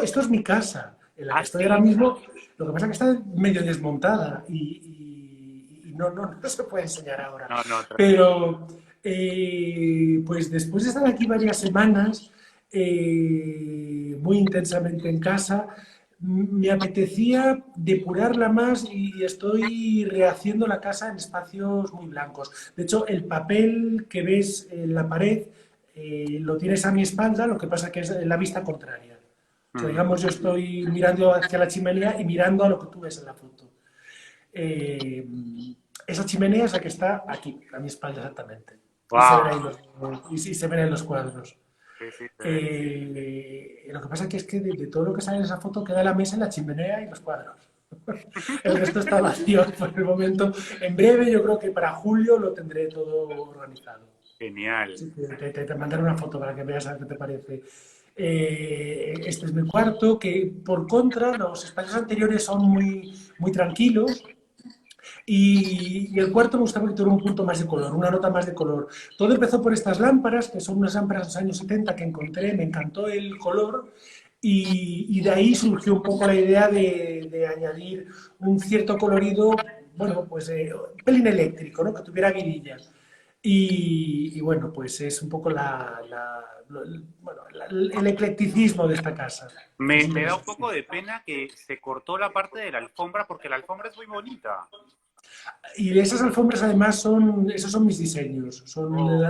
es mi casa, en la que Ah, estoy ahora sí. mismo. Lo que pasa es que está medio desmontada y no se puede enseñar ahora. No, no, Pero, pues después de estar aquí varias semanas, muy intensamente en casa, me apetecía depurarla más y estoy rehaciendo la casa en espacios muy blancos. De hecho, el papel que ves en la pared lo tienes a mi espalda, lo que pasa que es la vista contraria. O sea, mm, digamos, yo estoy mirando hacia la chimenea y mirando a lo que tú ves en la foto. Eh, Esa chimenea es la que está aquí, a mi espalda exactamente. Y se ven ahí wow. se ven ahí los cuadros. Sí, sí, se ve. Lo que pasa que es que de todo lo que sale en esa foto queda la mesa, la chimenea y los cuadros. El resto está vacío por el momento. En breve, yo creo que para julio lo tendré todo organizado. Genial. Sí, te mandaré una foto para que veas a ver qué te parece. Este es mi cuarto, que por contra los espacios anteriores son muy tranquilos y el cuarto me gustaba que tuviera un punto más de color, una nota más de color. Todo empezó por estas lámparas, que son unas lámparas de los años 70 que encontré, me encantó el color y de ahí surgió un poco la idea de añadir un cierto colorido, bueno, pues un pelín eléctrico, ¿no? Que tuviera virillas. Y bueno, pues es un poco bueno, el eclecticismo de esta casa. Es Me da un interesante. poco de pena que se cortó la parte de la alfombra porque la alfombra es muy bonita. Y esas alfombras además esos son mis diseños, Oh,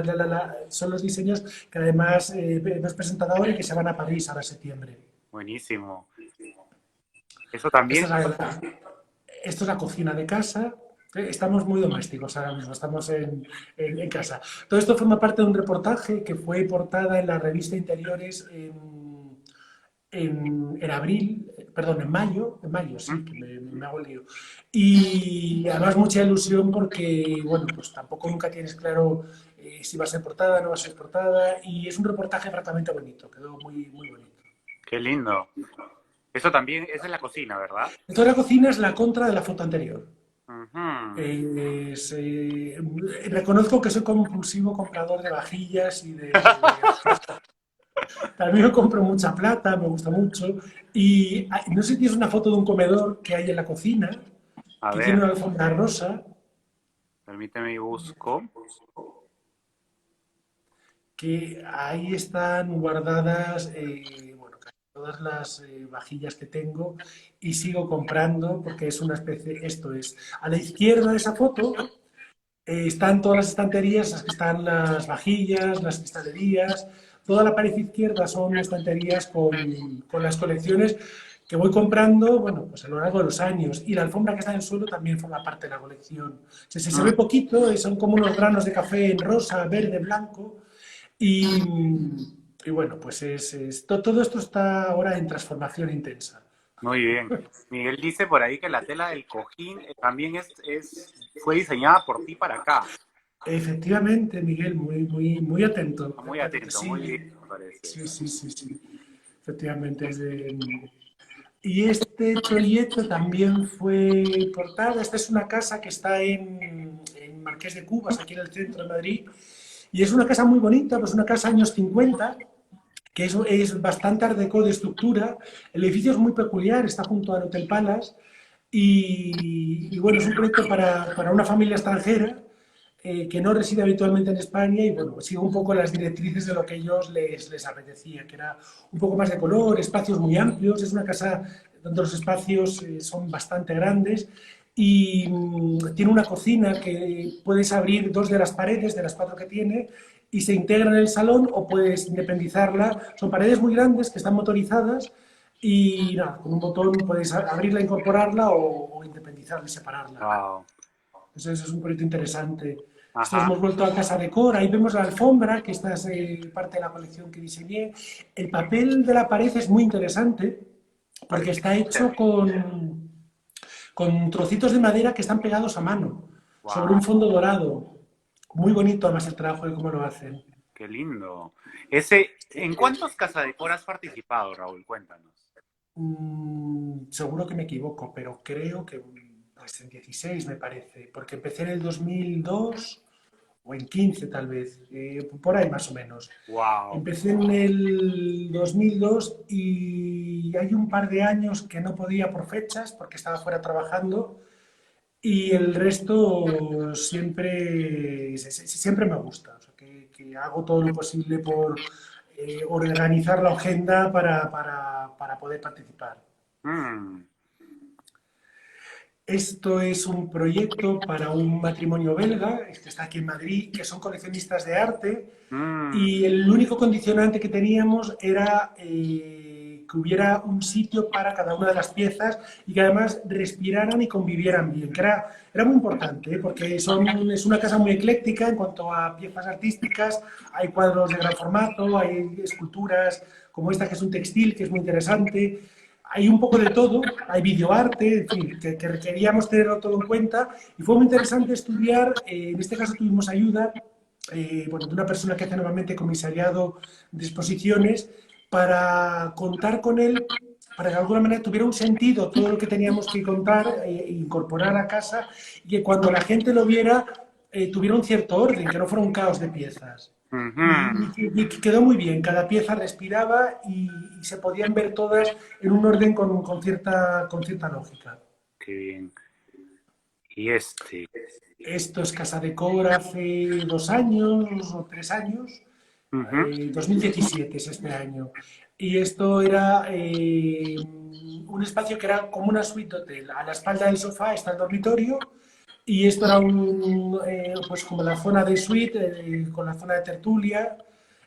son los diseños que además hemos presentado ahora y que se van a París ahora en septiembre. buenísimo. Eso Esta también. es esto es la cocina de casa. Estamos muy domésticos ahora mismo, estamos en casa. Todo esto forma parte de un reportaje que fue portada en la revista Interiores en abril, perdón, en mayo, sí, que me hago el lío. Y además mucha ilusión porque, bueno, pues tampoco nunca tienes claro si va a ser portada, no va a ser portada, y es un reportaje francamente bonito, quedó muy, muy bonito. Qué lindo. Eso también es en la cocina, ¿verdad? Entonces la cocina es la contra de la foto anterior. Ujú. Reconozco que soy compulsivo comprador de vajillas y también me compro mucha plata, me gusta mucho. Y no sé si tienes una foto de un comedor que hay en la cocina, A que tiene ver, una alfombra rosa, permíteme y busco. que ahí están guardadas bueno, casi todas las vajillas que tengo y sigo comprando porque es una especie, esto es, a la izquierda de esa foto están todas las estanterías, las que están las vajillas, las cristalerías, toda la pared izquierda son estanterías con las colecciones que voy comprando, bueno, pues a lo largo de los años. Y la alfombra que está en el suelo también forma parte de la colección. O sea, se ve Mm. poquito, son como unos granos de café en rosa, verde, blanco. Y, y bueno, pues todo esto está ahora en transformación intensa. Muy bien. Miguel dice por ahí que la tela del cojín también fue diseñada por ti para acá. Efectivamente, Miguel, muy atento, muy Muy atento. atento, muy bien, Sí, me parece. sí. Efectivamente. Y este proyecto también fue portada. Esta es una casa que está en Marqués de Cubas, aquí en el centro de Madrid. Y es una casa muy bonita, pues una casa años 50 que es bastante art déco de estructura. El edificio es muy peculiar, está junto al Hotel Palace. Y bueno, es un proyecto para una familia extranjera que no reside habitualmente en España y bueno, sigue un poco las directrices de lo que a ellos les apetecía, que era un poco más de color, espacios muy amplios, es una casa donde los espacios son bastante grandes y tiene una cocina que puedes abrir dos de las paredes, de las cuatro que tiene, y se integra en el salón o puedes independizarla. Son paredes muy grandes que están motorizadas y nada, con un botón puedes abrirla, incorporarla o independizarla y separarla. Wow. Entonces es un proyecto interesante. Esto Ajá. hemos vuelto a Casa Decor, ahí vemos la alfombra, que esta es parte de la colección que diseñé. El papel de la pared es muy interesante porque está hecho con trocitos de madera que están pegados a mano sobre un Wow, fondo dorado. Muy bonito además el trabajo de cómo lo hacen. qué lindo. ¿En cuántos Casadecor has participado, Raúl? Cuéntanos. Seguro que me equivoco, pero creo que pues en 16 me parece, porque empecé en el 2002 o en 15 tal vez, por ahí más o menos. Wow. Empecé en el 2002 y hay un par de años que no podía por fechas porque estaba fuera trabajando y el resto siempre me gusta. O sea, que hago todo lo posible por organizar la agenda para poder participar. Mm, Esto es un proyecto para un matrimonio belga, que está aquí en Madrid, que son coleccionistas de arte, mm, y el único condicionante que teníamos era que hubiera un sitio para cada una de las piezas y que además respiraran y convivieran bien, que era muy importante, porque es una casa muy ecléctica en cuanto a piezas artísticas, hay cuadros de gran formato, hay esculturas como esta que es un textil, que es muy interesante, hay un poco de todo, hay videoarte, en fin, que requeríamos tenerlo todo en cuenta y fue muy interesante estudiar, en este caso tuvimos ayuda bueno, de una persona que hace normalmente comisariado de exposiciones para contar con él, para que de alguna manera tuviera un sentido todo lo que teníamos que contar e incorporar a casa y que cuando la gente lo viera tuviera un cierto orden, que no fuera un caos de piezas. ujú. Y quedó muy bien, cada pieza respiraba y se podían ver todas en un orden con cierta lógica. Qué bien. Y este. Esto es Casa Decor hace 2 años o 3 años, Ujú. 2017 es este año. Y esto era un espacio que era como una suite de hotel. A la espalda del sofá está el dormitorio y esto era pues como la zona de suite con la zona de tertulia.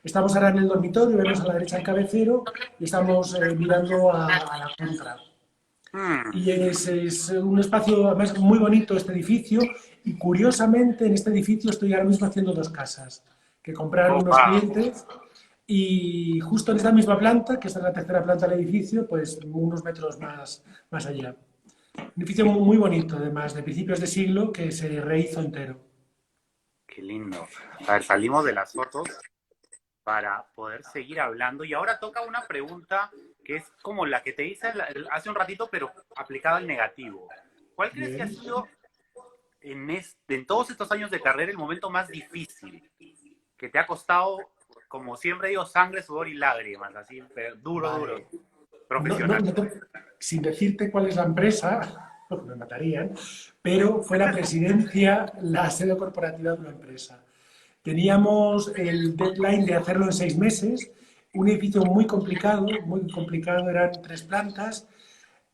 Estamos ahora en el dormitorio, vemos a la derecha el cabecero y estamos mirando a la contra. Mm. Y es un espacio además muy bonito este edificio y curiosamente en este edificio estoy ahora mismo haciendo dos casas que compraron Oh, unos wow. clientes y justo en esta misma planta, que es la tercera planta del edificio, pues unos metros más allá. Un edificio muy bonito además, de principios de siglo que se rehizo entero. Qué lindo. A ver, salimos de las fotos para poder seguir hablando. Y ahora toca una pregunta que es como la que te hice hace un ratito, pero aplicada al negativo. ¿Cuál crees que ha Bien. sido en todos estos años de carrera el momento más difícil? Que te ha costado, como siempre digo, sangre, sudor y lágrimas, así, pero duro, duro, Vale. No, profesional. sin decirte cuál es la empresa, porque me matarían, pero fue la presidencia, la sede corporativa de una empresa. Teníamos el deadline de hacerlo en 6 meses, un edificio muy complicado, eran 3 plantas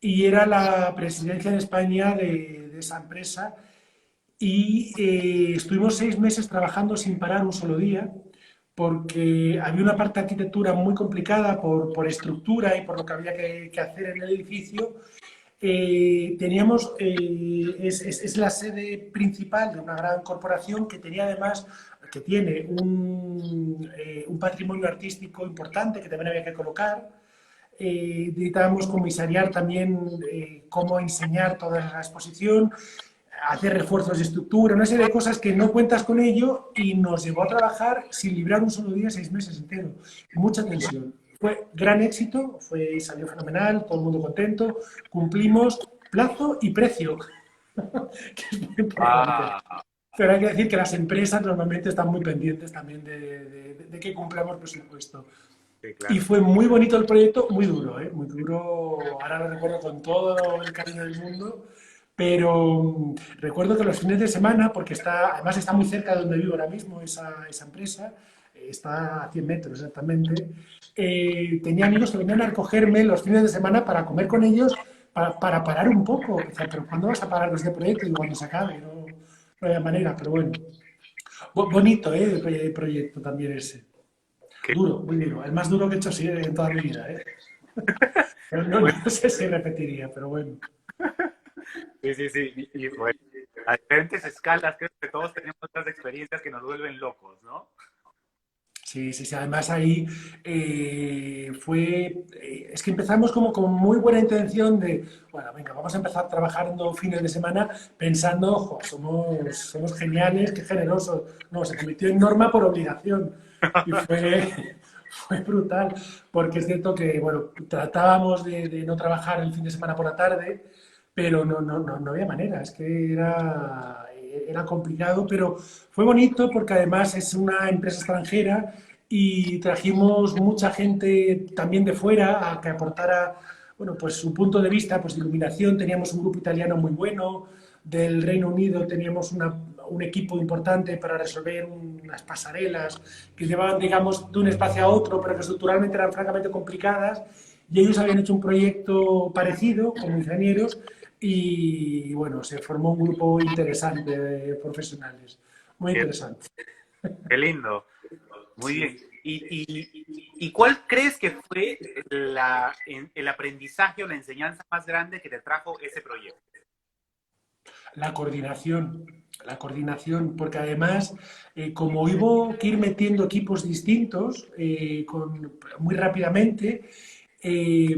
y era la presidencia en España de esa empresa y estuvimos 6 meses trabajando sin parar un solo día porque había una parte de arquitectura muy complicada por estructura y por lo que había que hacer en el edificio. Es la sede principal de una gran corporación que tenía además, que tiene un patrimonio artístico importante que también había que colocar. Necesitábamos comisariar también cómo enseñar toda la exposición, hacer refuerzos de estructura, una serie de cosas que no cuentas con ello y nos llevó a trabajar sin librar un solo día 6 meses enteros. Mucha tensión. Fue gran éxito, salió fenomenal, todo el mundo contento, cumplimos plazo y precio, que es muy importante. Ah, Pero hay que decir que las empresas normalmente están muy pendientes también de que cumplamos presupuesto. sí, Y claro. fue muy bonito el proyecto, muy duro, ¿eh? Muy duro, ahora lo recuerdo con todo el cariño del mundo, pero recuerdo que los fines de semana, porque además está muy cerca de donde vivo ahora mismo, esa empresa, está a 100 metros exactamente, tenía amigos que venían a recogerme los fines de semana para comer con ellos, para parar un poco. Decía, pero ¿cuándo vas a parar este proyecto? Y cuando se acabe, no, no había manera, pero bueno. Bonito, el proyecto también ese. Qué Duro, muy duro. El más duro que he hecho sí en toda mi vida, ¿eh? Pero no, bueno. no sé si repetiría, pero bueno. Sí, sí, sí. Y, bueno, a diferentes escalas, creo que todos tenemos otras experiencias que nos vuelven locos, ¿no? Sí, sí, sí. Además ahí es que empezamos como con muy buena intención de, bueno, venga, vamos a empezar trabajando fines de semana pensando, ojo, somos geniales, qué generosos. No, se convirtió en norma por obligación. Y fue brutal, porque es cierto que, bueno, tratábamos de no trabajar el fin de semana por la tarde, pero no había manera, es que era complicado, pero fue bonito porque además es una empresa extranjera y trajimos mucha gente también de fuera a que aportara, bueno, pues su punto de vista, pues de iluminación. Teníamos un grupo italiano muy bueno, del Reino Unido teníamos un equipo importante para resolver unas pasarelas que llevaban, digamos, de un espacio a otro, pero que estructuralmente eran francamente complicadas, y ellos habían hecho un proyecto parecido como ingenieros y, bueno, se formó un grupo interesante de profesionales, muy Qué, interesante. qué lindo. Muy Sí. bien. ¿Y cuál crees que fue el aprendizaje o la enseñanza más grande que te trajo ese proyecto? La coordinación, porque además, como hubo que ir metiendo equipos distintos muy rápidamente, eh,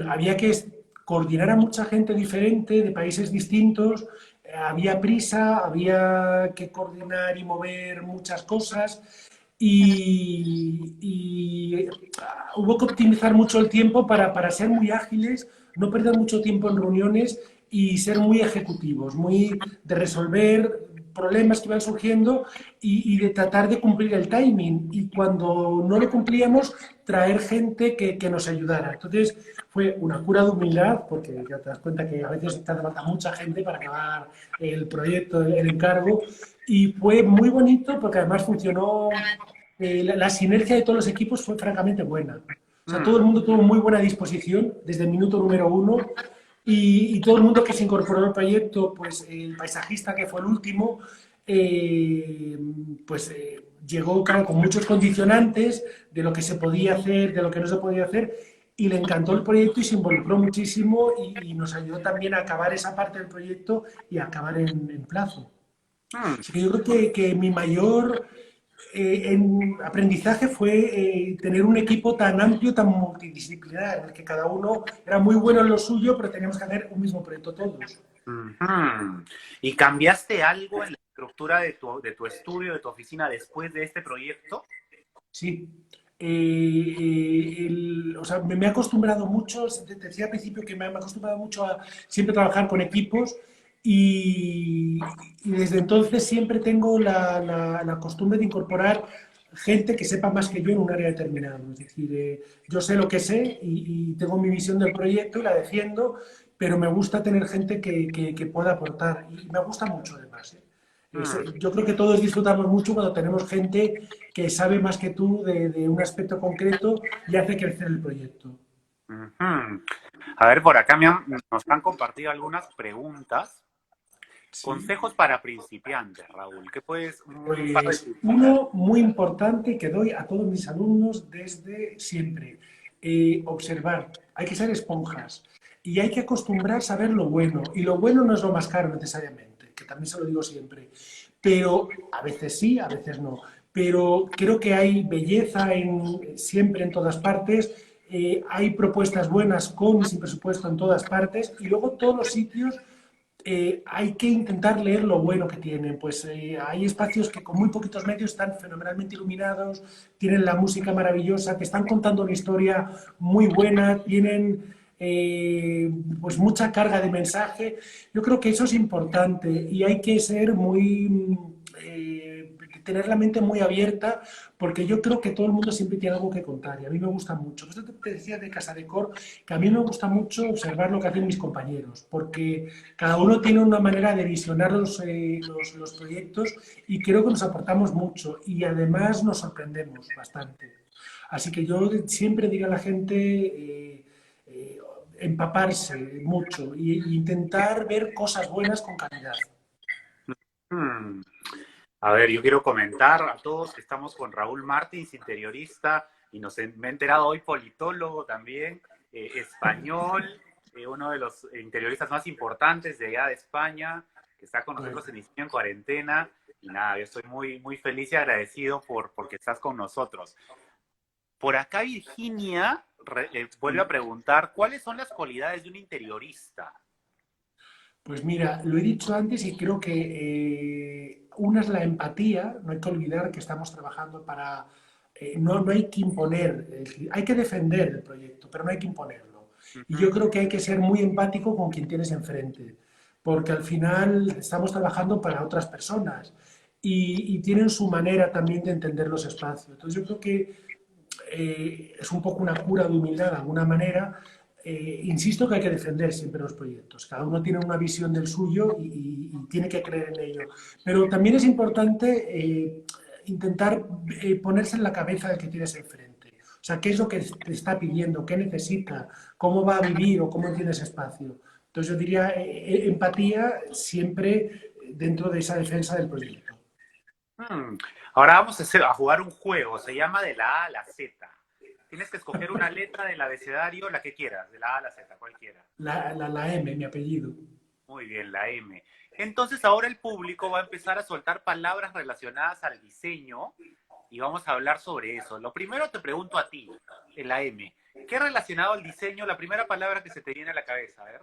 había que coordinar a mucha gente diferente, de países distintos, había prisa, había que coordinar y mover muchas cosas y hubo que optimizar mucho el tiempo para ser muy ágiles, no perder mucho tiempo en reuniones y ser muy ejecutivos, muy de resolver problemas que iban surgiendo y de tratar de cumplir el timing. Y cuando no lo cumplíamos, traer gente que nos ayudara. Entonces fue una cura de humildad, porque ya te das cuenta que a veces te hace falta mucha gente para acabar el proyecto, el encargo. Y fue muy bonito porque además funcionó, la sinergia de todos los equipos fue francamente buena. O sea, todo el Mm, mundo tuvo muy buena disposición desde el minuto número uno y todo el mundo que se incorporó al proyecto, pues el paisajista que fue el último, eh, pues llegó, claro, con muchos condicionantes de lo que se podía hacer, de lo que no se podía hacer, y le encantó el proyecto y se involucró muchísimo y nos ayudó también a acabar esa parte del proyecto y a acabar en plazo. mm. Así que yo creo que mi mayor aprendizaje fue tener un equipo tan amplio, tan multidisciplinar, en el que cada uno era muy bueno en lo suyo, pero teníamos que hacer un mismo proyecto todos. Ujú. ¿Y cambiaste algo en la estructura de tu estudio, de tu oficina después de este proyecto? Sí. O sea, me he acostumbrado mucho, te decía al principio que me he acostumbrado mucho a siempre trabajar con equipos y desde entonces siempre tengo la costumbre de incorporar gente que sepa más que yo en un área determinada. Es decir, yo sé lo que sé y tengo mi visión del proyecto y la defiendo, pero me gusta tener gente que pueda aportar y me gusta mucho además. Mm, Yo creo que todos disfrutamos mucho cuando tenemos gente que sabe más que tú de un aspecto concreto y hace crecer el proyecto. ujú. A ver, por acá nos han compartido algunas preguntas. Sí. Consejos para principiantes, Raúl. ¿Qué puedes? Un par de Pues tips. uno muy importante que doy a todos mis alumnos desde siempre, observar. Hay que ser esponjas y hay que acostumbrarse a ver lo bueno. Y lo bueno no es lo más caro necesariamente, que también se lo digo siempre. Pero a veces sí, a veces no. Pero creo que hay belleza siempre en todas partes. Hay propuestas buenas con y sin presupuesto en todas partes. Y luego todos los sitios hay que intentar leer lo bueno que tienen. Pues hay espacios que con muy poquitos medios están fenomenalmente iluminados, tienen la música maravillosa, que están contando una historia muy buena, tienen pues mucha carga de mensaje. Yo creo que eso es importante y hay que ser tener la mente muy abierta, porque yo creo que todo el mundo siempre tiene algo que contar y a mí me gusta mucho. Por eso te decía de Casa de Cor que a mí me gusta mucho observar lo que hacen mis compañeros, porque cada uno tiene una manera de visionar los proyectos y creo que nos aportamos mucho y además nos sorprendemos bastante. Así que yo siempre digo a la gente empaparse mucho e intentar ver cosas buenas con calidad. Hmm. A ver, yo quiero comentar a todos que estamos con Raúl Martins, interiorista, y me he enterado hoy politólogo también, español, uno de los interioristas más importantes de allá de España, que está con Bueno, nosotros en Diseño en Cuarentena. Y nada, yo estoy muy, muy feliz y agradecido porque estás con nosotros. Por acá Virginia vuelve a preguntar, ¿cuáles son las cualidades de un interiorista? pues mira, lo he dicho antes y creo que una es la empatía, no hay que olvidar que estamos trabajando para... no hay que imponer, hay que defender el proyecto, pero no hay que imponerlo. Y yo Ujú. creo que hay que ser muy empático con quien tienes enfrente, porque al final estamos trabajando para otras personas y tienen su manera también de entender los espacios. Entonces yo creo que es un poco una cura de humildad de alguna manera. Insisto que hay que defender siempre los proyectos. Cada uno tiene una visión del suyo y tiene que creer en ello. Pero también es importante intentar ponerse en la cabeza del que tienes enfrente. O sea, qué es lo que te está pidiendo, qué necesita, cómo va a vivir o cómo entiende ese espacio. Entonces yo diría empatía siempre dentro de esa defensa del proyecto. Hmm. Ahora vamos a jugar un juego, se llama de la A a la Z. Tienes que escoger una letra del abecedario, la que quieras, de la A a la Z, cualquiera. La M, mi apellido. Muy bien, la M. Entonces ahora el público va a empezar a soltar palabras relacionadas al diseño y vamos a hablar sobre eso. Lo primero te pregunto a ti, en la M. ¿Qué relacionado al diseño, la primera palabra que se te viene a la cabeza? A ver.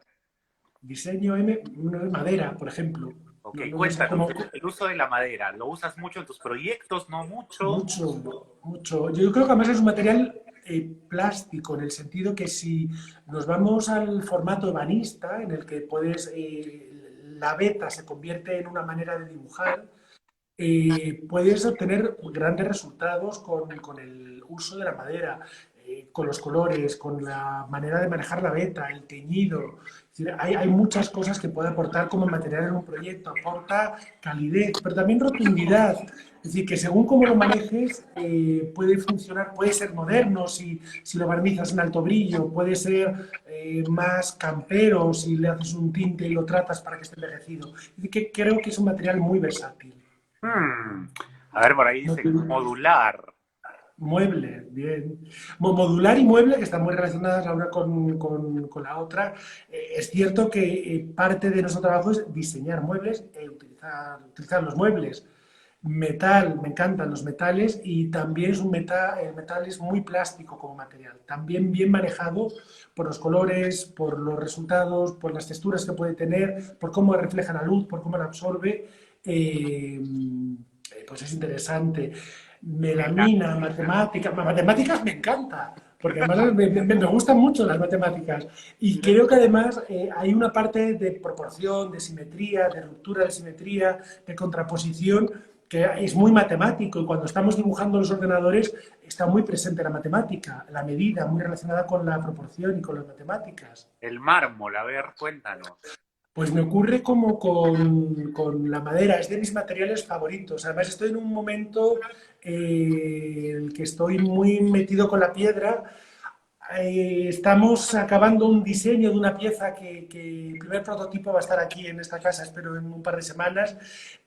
Diseño M, madera, por ejemplo. Ok, No sé cuéntanos, cómo. el uso de la madera, ¿lo usas mucho en tus proyectos? ¿No mucho? Mucho, mucho. Yo creo que además es un material plástico, en el sentido que si nos vamos al formato ebanista, en el que puedes, la beta se convierte en una manera de dibujar, puedes obtener grandes resultados con el uso de la madera, con los colores, con la manera de manejar la veta, el teñido. Es decir, hay muchas cosas que puede aportar como material en un proyecto. Aporta calidez, pero también rotundidad. Es decir, que según cómo lo manejes, puede funcionar, puede ser moderno si lo barnizas en alto brillo, puede ser más campero si le haces un tinte y lo tratas para que esté envejecido. Es decir, que creo que es un material muy versátil. Hmm. A ver, por ahí No dicen te- modular. Mueble, bien. Modular y mueble, que están muy relacionadas la una con la otra. Es cierto que parte de nuestro trabajo es diseñar muebles e utilizar los muebles. Metal, me encantan los metales y también es el metal es muy plástico como material. También bien manejado por los colores, por los resultados, por las texturas que puede tener, por cómo refleja la luz, por cómo la absorbe. Eh, pues es interesante. Melamina, matemáticas. Matemáticas me encanta, porque además me gustan mucho las matemáticas. Y creo que además hay una parte de proporción, de simetría, de ruptura de simetría, de contraposición, que es muy matemático. Y cuando estamos dibujando los ordenadores, está muy presente la matemática, la medida, muy relacionada con la proporción y con las matemáticas. El mármol, a ver, cuéntanos. Pues me ocurre como con la madera, es de mis materiales favoritos. Además, estoy en un momento en el que estoy muy metido con la piedra. Estamos acabando un diseño de una pieza que el primer prototipo va a estar aquí en esta casa, espero en un par de semanas,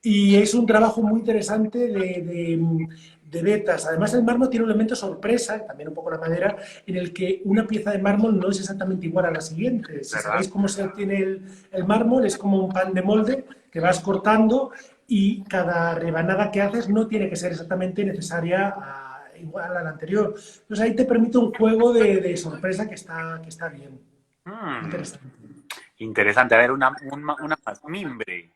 y es un trabajo muy interesante de vetas. Además, el mármol tiene un elemento sorpresa, también un poco la madera, en el que una pieza de mármol no es exactamente igual a la siguiente. Si ¿Verdad? sabéis cómo se obtiene el mármol, es como un pan de molde que vas cortando y cada rebanada que haces no tiene que ser exactamente necesaria igual a la anterior. Entonces ahí te permite un juego de sorpresa que está bien, Mm, interesante. interesante. A ver, una más. Mimbre.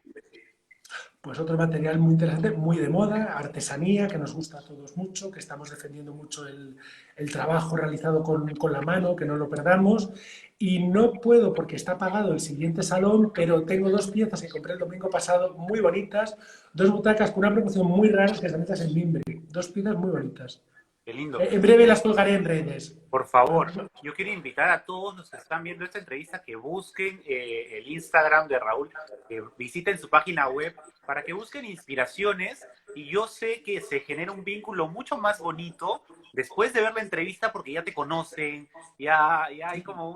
Pues otro material muy interesante, muy de moda, artesanía, que nos gusta a todos mucho, que estamos defendiendo mucho el trabajo realizado con la mano, que no lo perdamos. Y no puedo porque está pagado el siguiente salón, pero tengo dos piezas que compré el domingo pasado, muy bonitas, dos butacas con una proporción muy rara que están hechas en mimbre, dos piezas muy bonitas. Qué lindo. En breve las colgaré en redes. Por favor, yo quiero invitar a todos los que están viendo esta entrevista que busquen el Instagram de Raúl, que visiten su página web para que busquen inspiraciones y yo sé que se genera un vínculo mucho más bonito después de ver la entrevista porque ya te conocen, ya hay como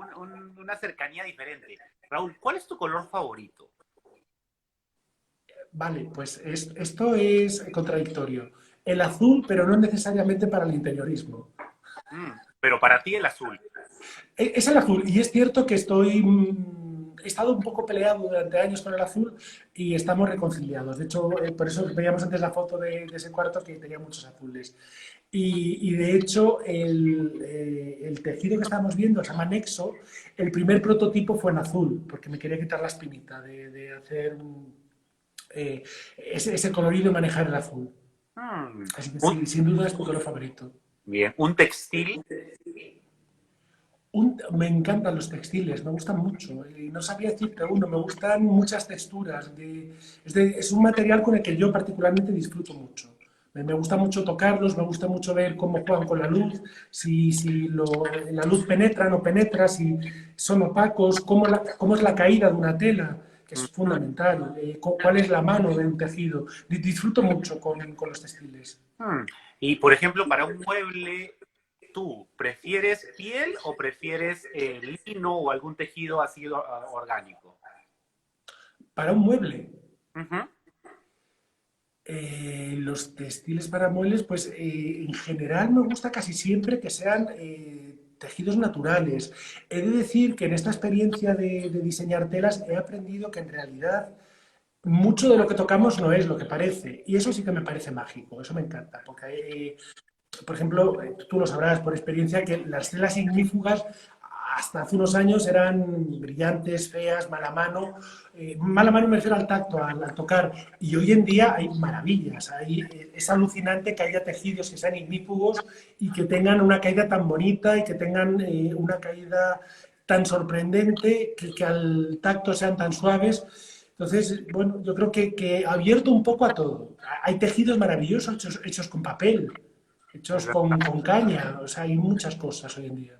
una cercanía diferente. Raúl, ¿cuál es tu color favorito? Vale, pues esto es contradictorio. El azul, pero no necesariamente para el interiorismo. Pero para ti el azul. Es el azul, y es cierto que he estado un poco peleado durante años con el azul y estamos reconciliados. De hecho, por eso veíamos antes la foto de ese cuarto que tenía muchos azules. Y de hecho, el tejido que estábamos viendo se llama Nexo. El primer prototipo fue en azul, porque me quería quitar la espinita de hacer ese colorido y manejar el azul. Mm, Así que un- sí, sin duda es tu color favorito. bien, un textil. Me encantan los textiles, me gustan mucho. Y no sabía decirte uno, me gustan muchas texturas. Es un material con el que yo particularmente disfruto mucho. Me gusta mucho tocarlos, me gusta mucho ver cómo juegan con la luz, si la luz penetra, no penetra, si son opacos, cómo es la caída de una tela, que es fundamental, cuál es la mano de un tejido. Disfruto mucho con los textiles. Mm, y por ejemplo, para un mueble, ¿tú prefieres piel o prefieres lino o algún tejido así orgánico? Para un mueble, Ujú. los textiles para muebles, pues en general me gusta casi siempre que sean tejidos naturales. He de decir que en esta experiencia de diseñar telas he aprendido que en realidad mucho de lo que tocamos no es lo que parece. Y eso sí que me parece mágico, eso me encanta, porque por ejemplo, tú lo sabrás por experiencia que las telas ignífugas hasta hace unos años eran brillantes, feas, mala mano me refiero al tacto, al tocar, y hoy en día hay maravillas, es alucinante que haya tejidos que sean ignífugos y que tengan una caída tan bonita y que tengan una caída tan sorprendente, que al tacto sean tan suaves. Entonces, bueno, yo creo que ha abierto un poco a todo. Hay tejidos maravillosos hechos con papel, Es hechos verdad. con caña, o sea, hay muchas cosas hoy en día.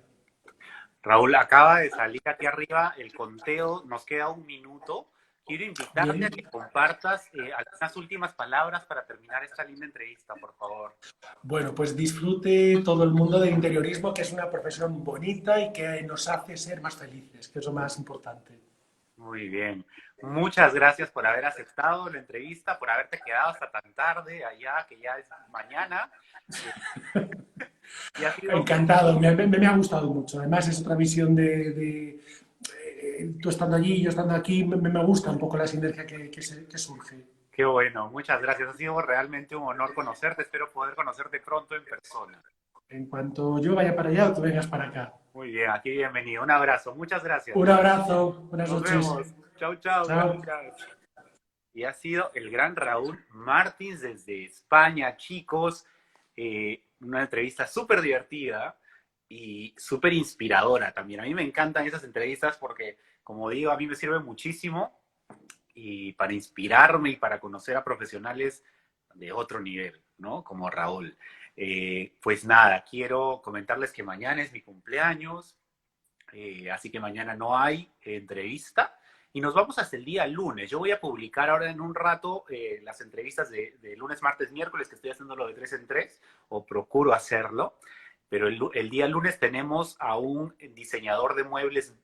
Raúl, acaba de salir aquí arriba el conteo, nos queda un minuto. Quiero invitarte a Bien, que compartas algunas últimas palabras para terminar esta linda entrevista, por favor. bueno, pues disfrute todo el mundo del interiorismo, que es una profesión bonita y que nos hace ser más felices, que es lo más importante. Muy bien. Muchas gracias por haber aceptado la entrevista, por haberte quedado hasta tan tarde allá, que ya es mañana. Eh, y ha sido Encantado, me ha gustado mucho. Además, es otra visión tú estando allí, yo estando aquí, me gusta un poco la sinergia que surge. qué bueno, muchas gracias. Ha sido realmente un honor conocerte. Espero poder conocerte pronto en persona. En cuanto yo vaya para allá o tú vengas para acá. Muy bien, aquí bienvenido. Un abrazo. Muchas gracias. Un abrazo, buenas Nos noches. vemos. Chau, chau. Chao. Gracias. Y ha sido el gran Raúl Martins desde España, chicos. Una entrevista súper divertida y súper inspiradora también. A mí me encantan esas entrevistas porque, como digo, a mí me sirve muchísimo y para inspirarme y para conocer a profesionales de otro nivel, ¿no? Como Raúl. Pues nada, quiero comentarles que mañana es mi cumpleaños, así que mañana no hay entrevista y nos vamos hasta el día lunes. Yo voy a publicar ahora en un rato las entrevistas de lunes, martes, miércoles, que estoy haciendo lo de 3 en 3, o procuro hacerlo. Pero el día lunes tenemos a un diseñador de muebles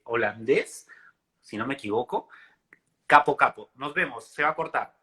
holandés, si no me equivoco. Capo, capo. Nos vemos. Se va a cortar.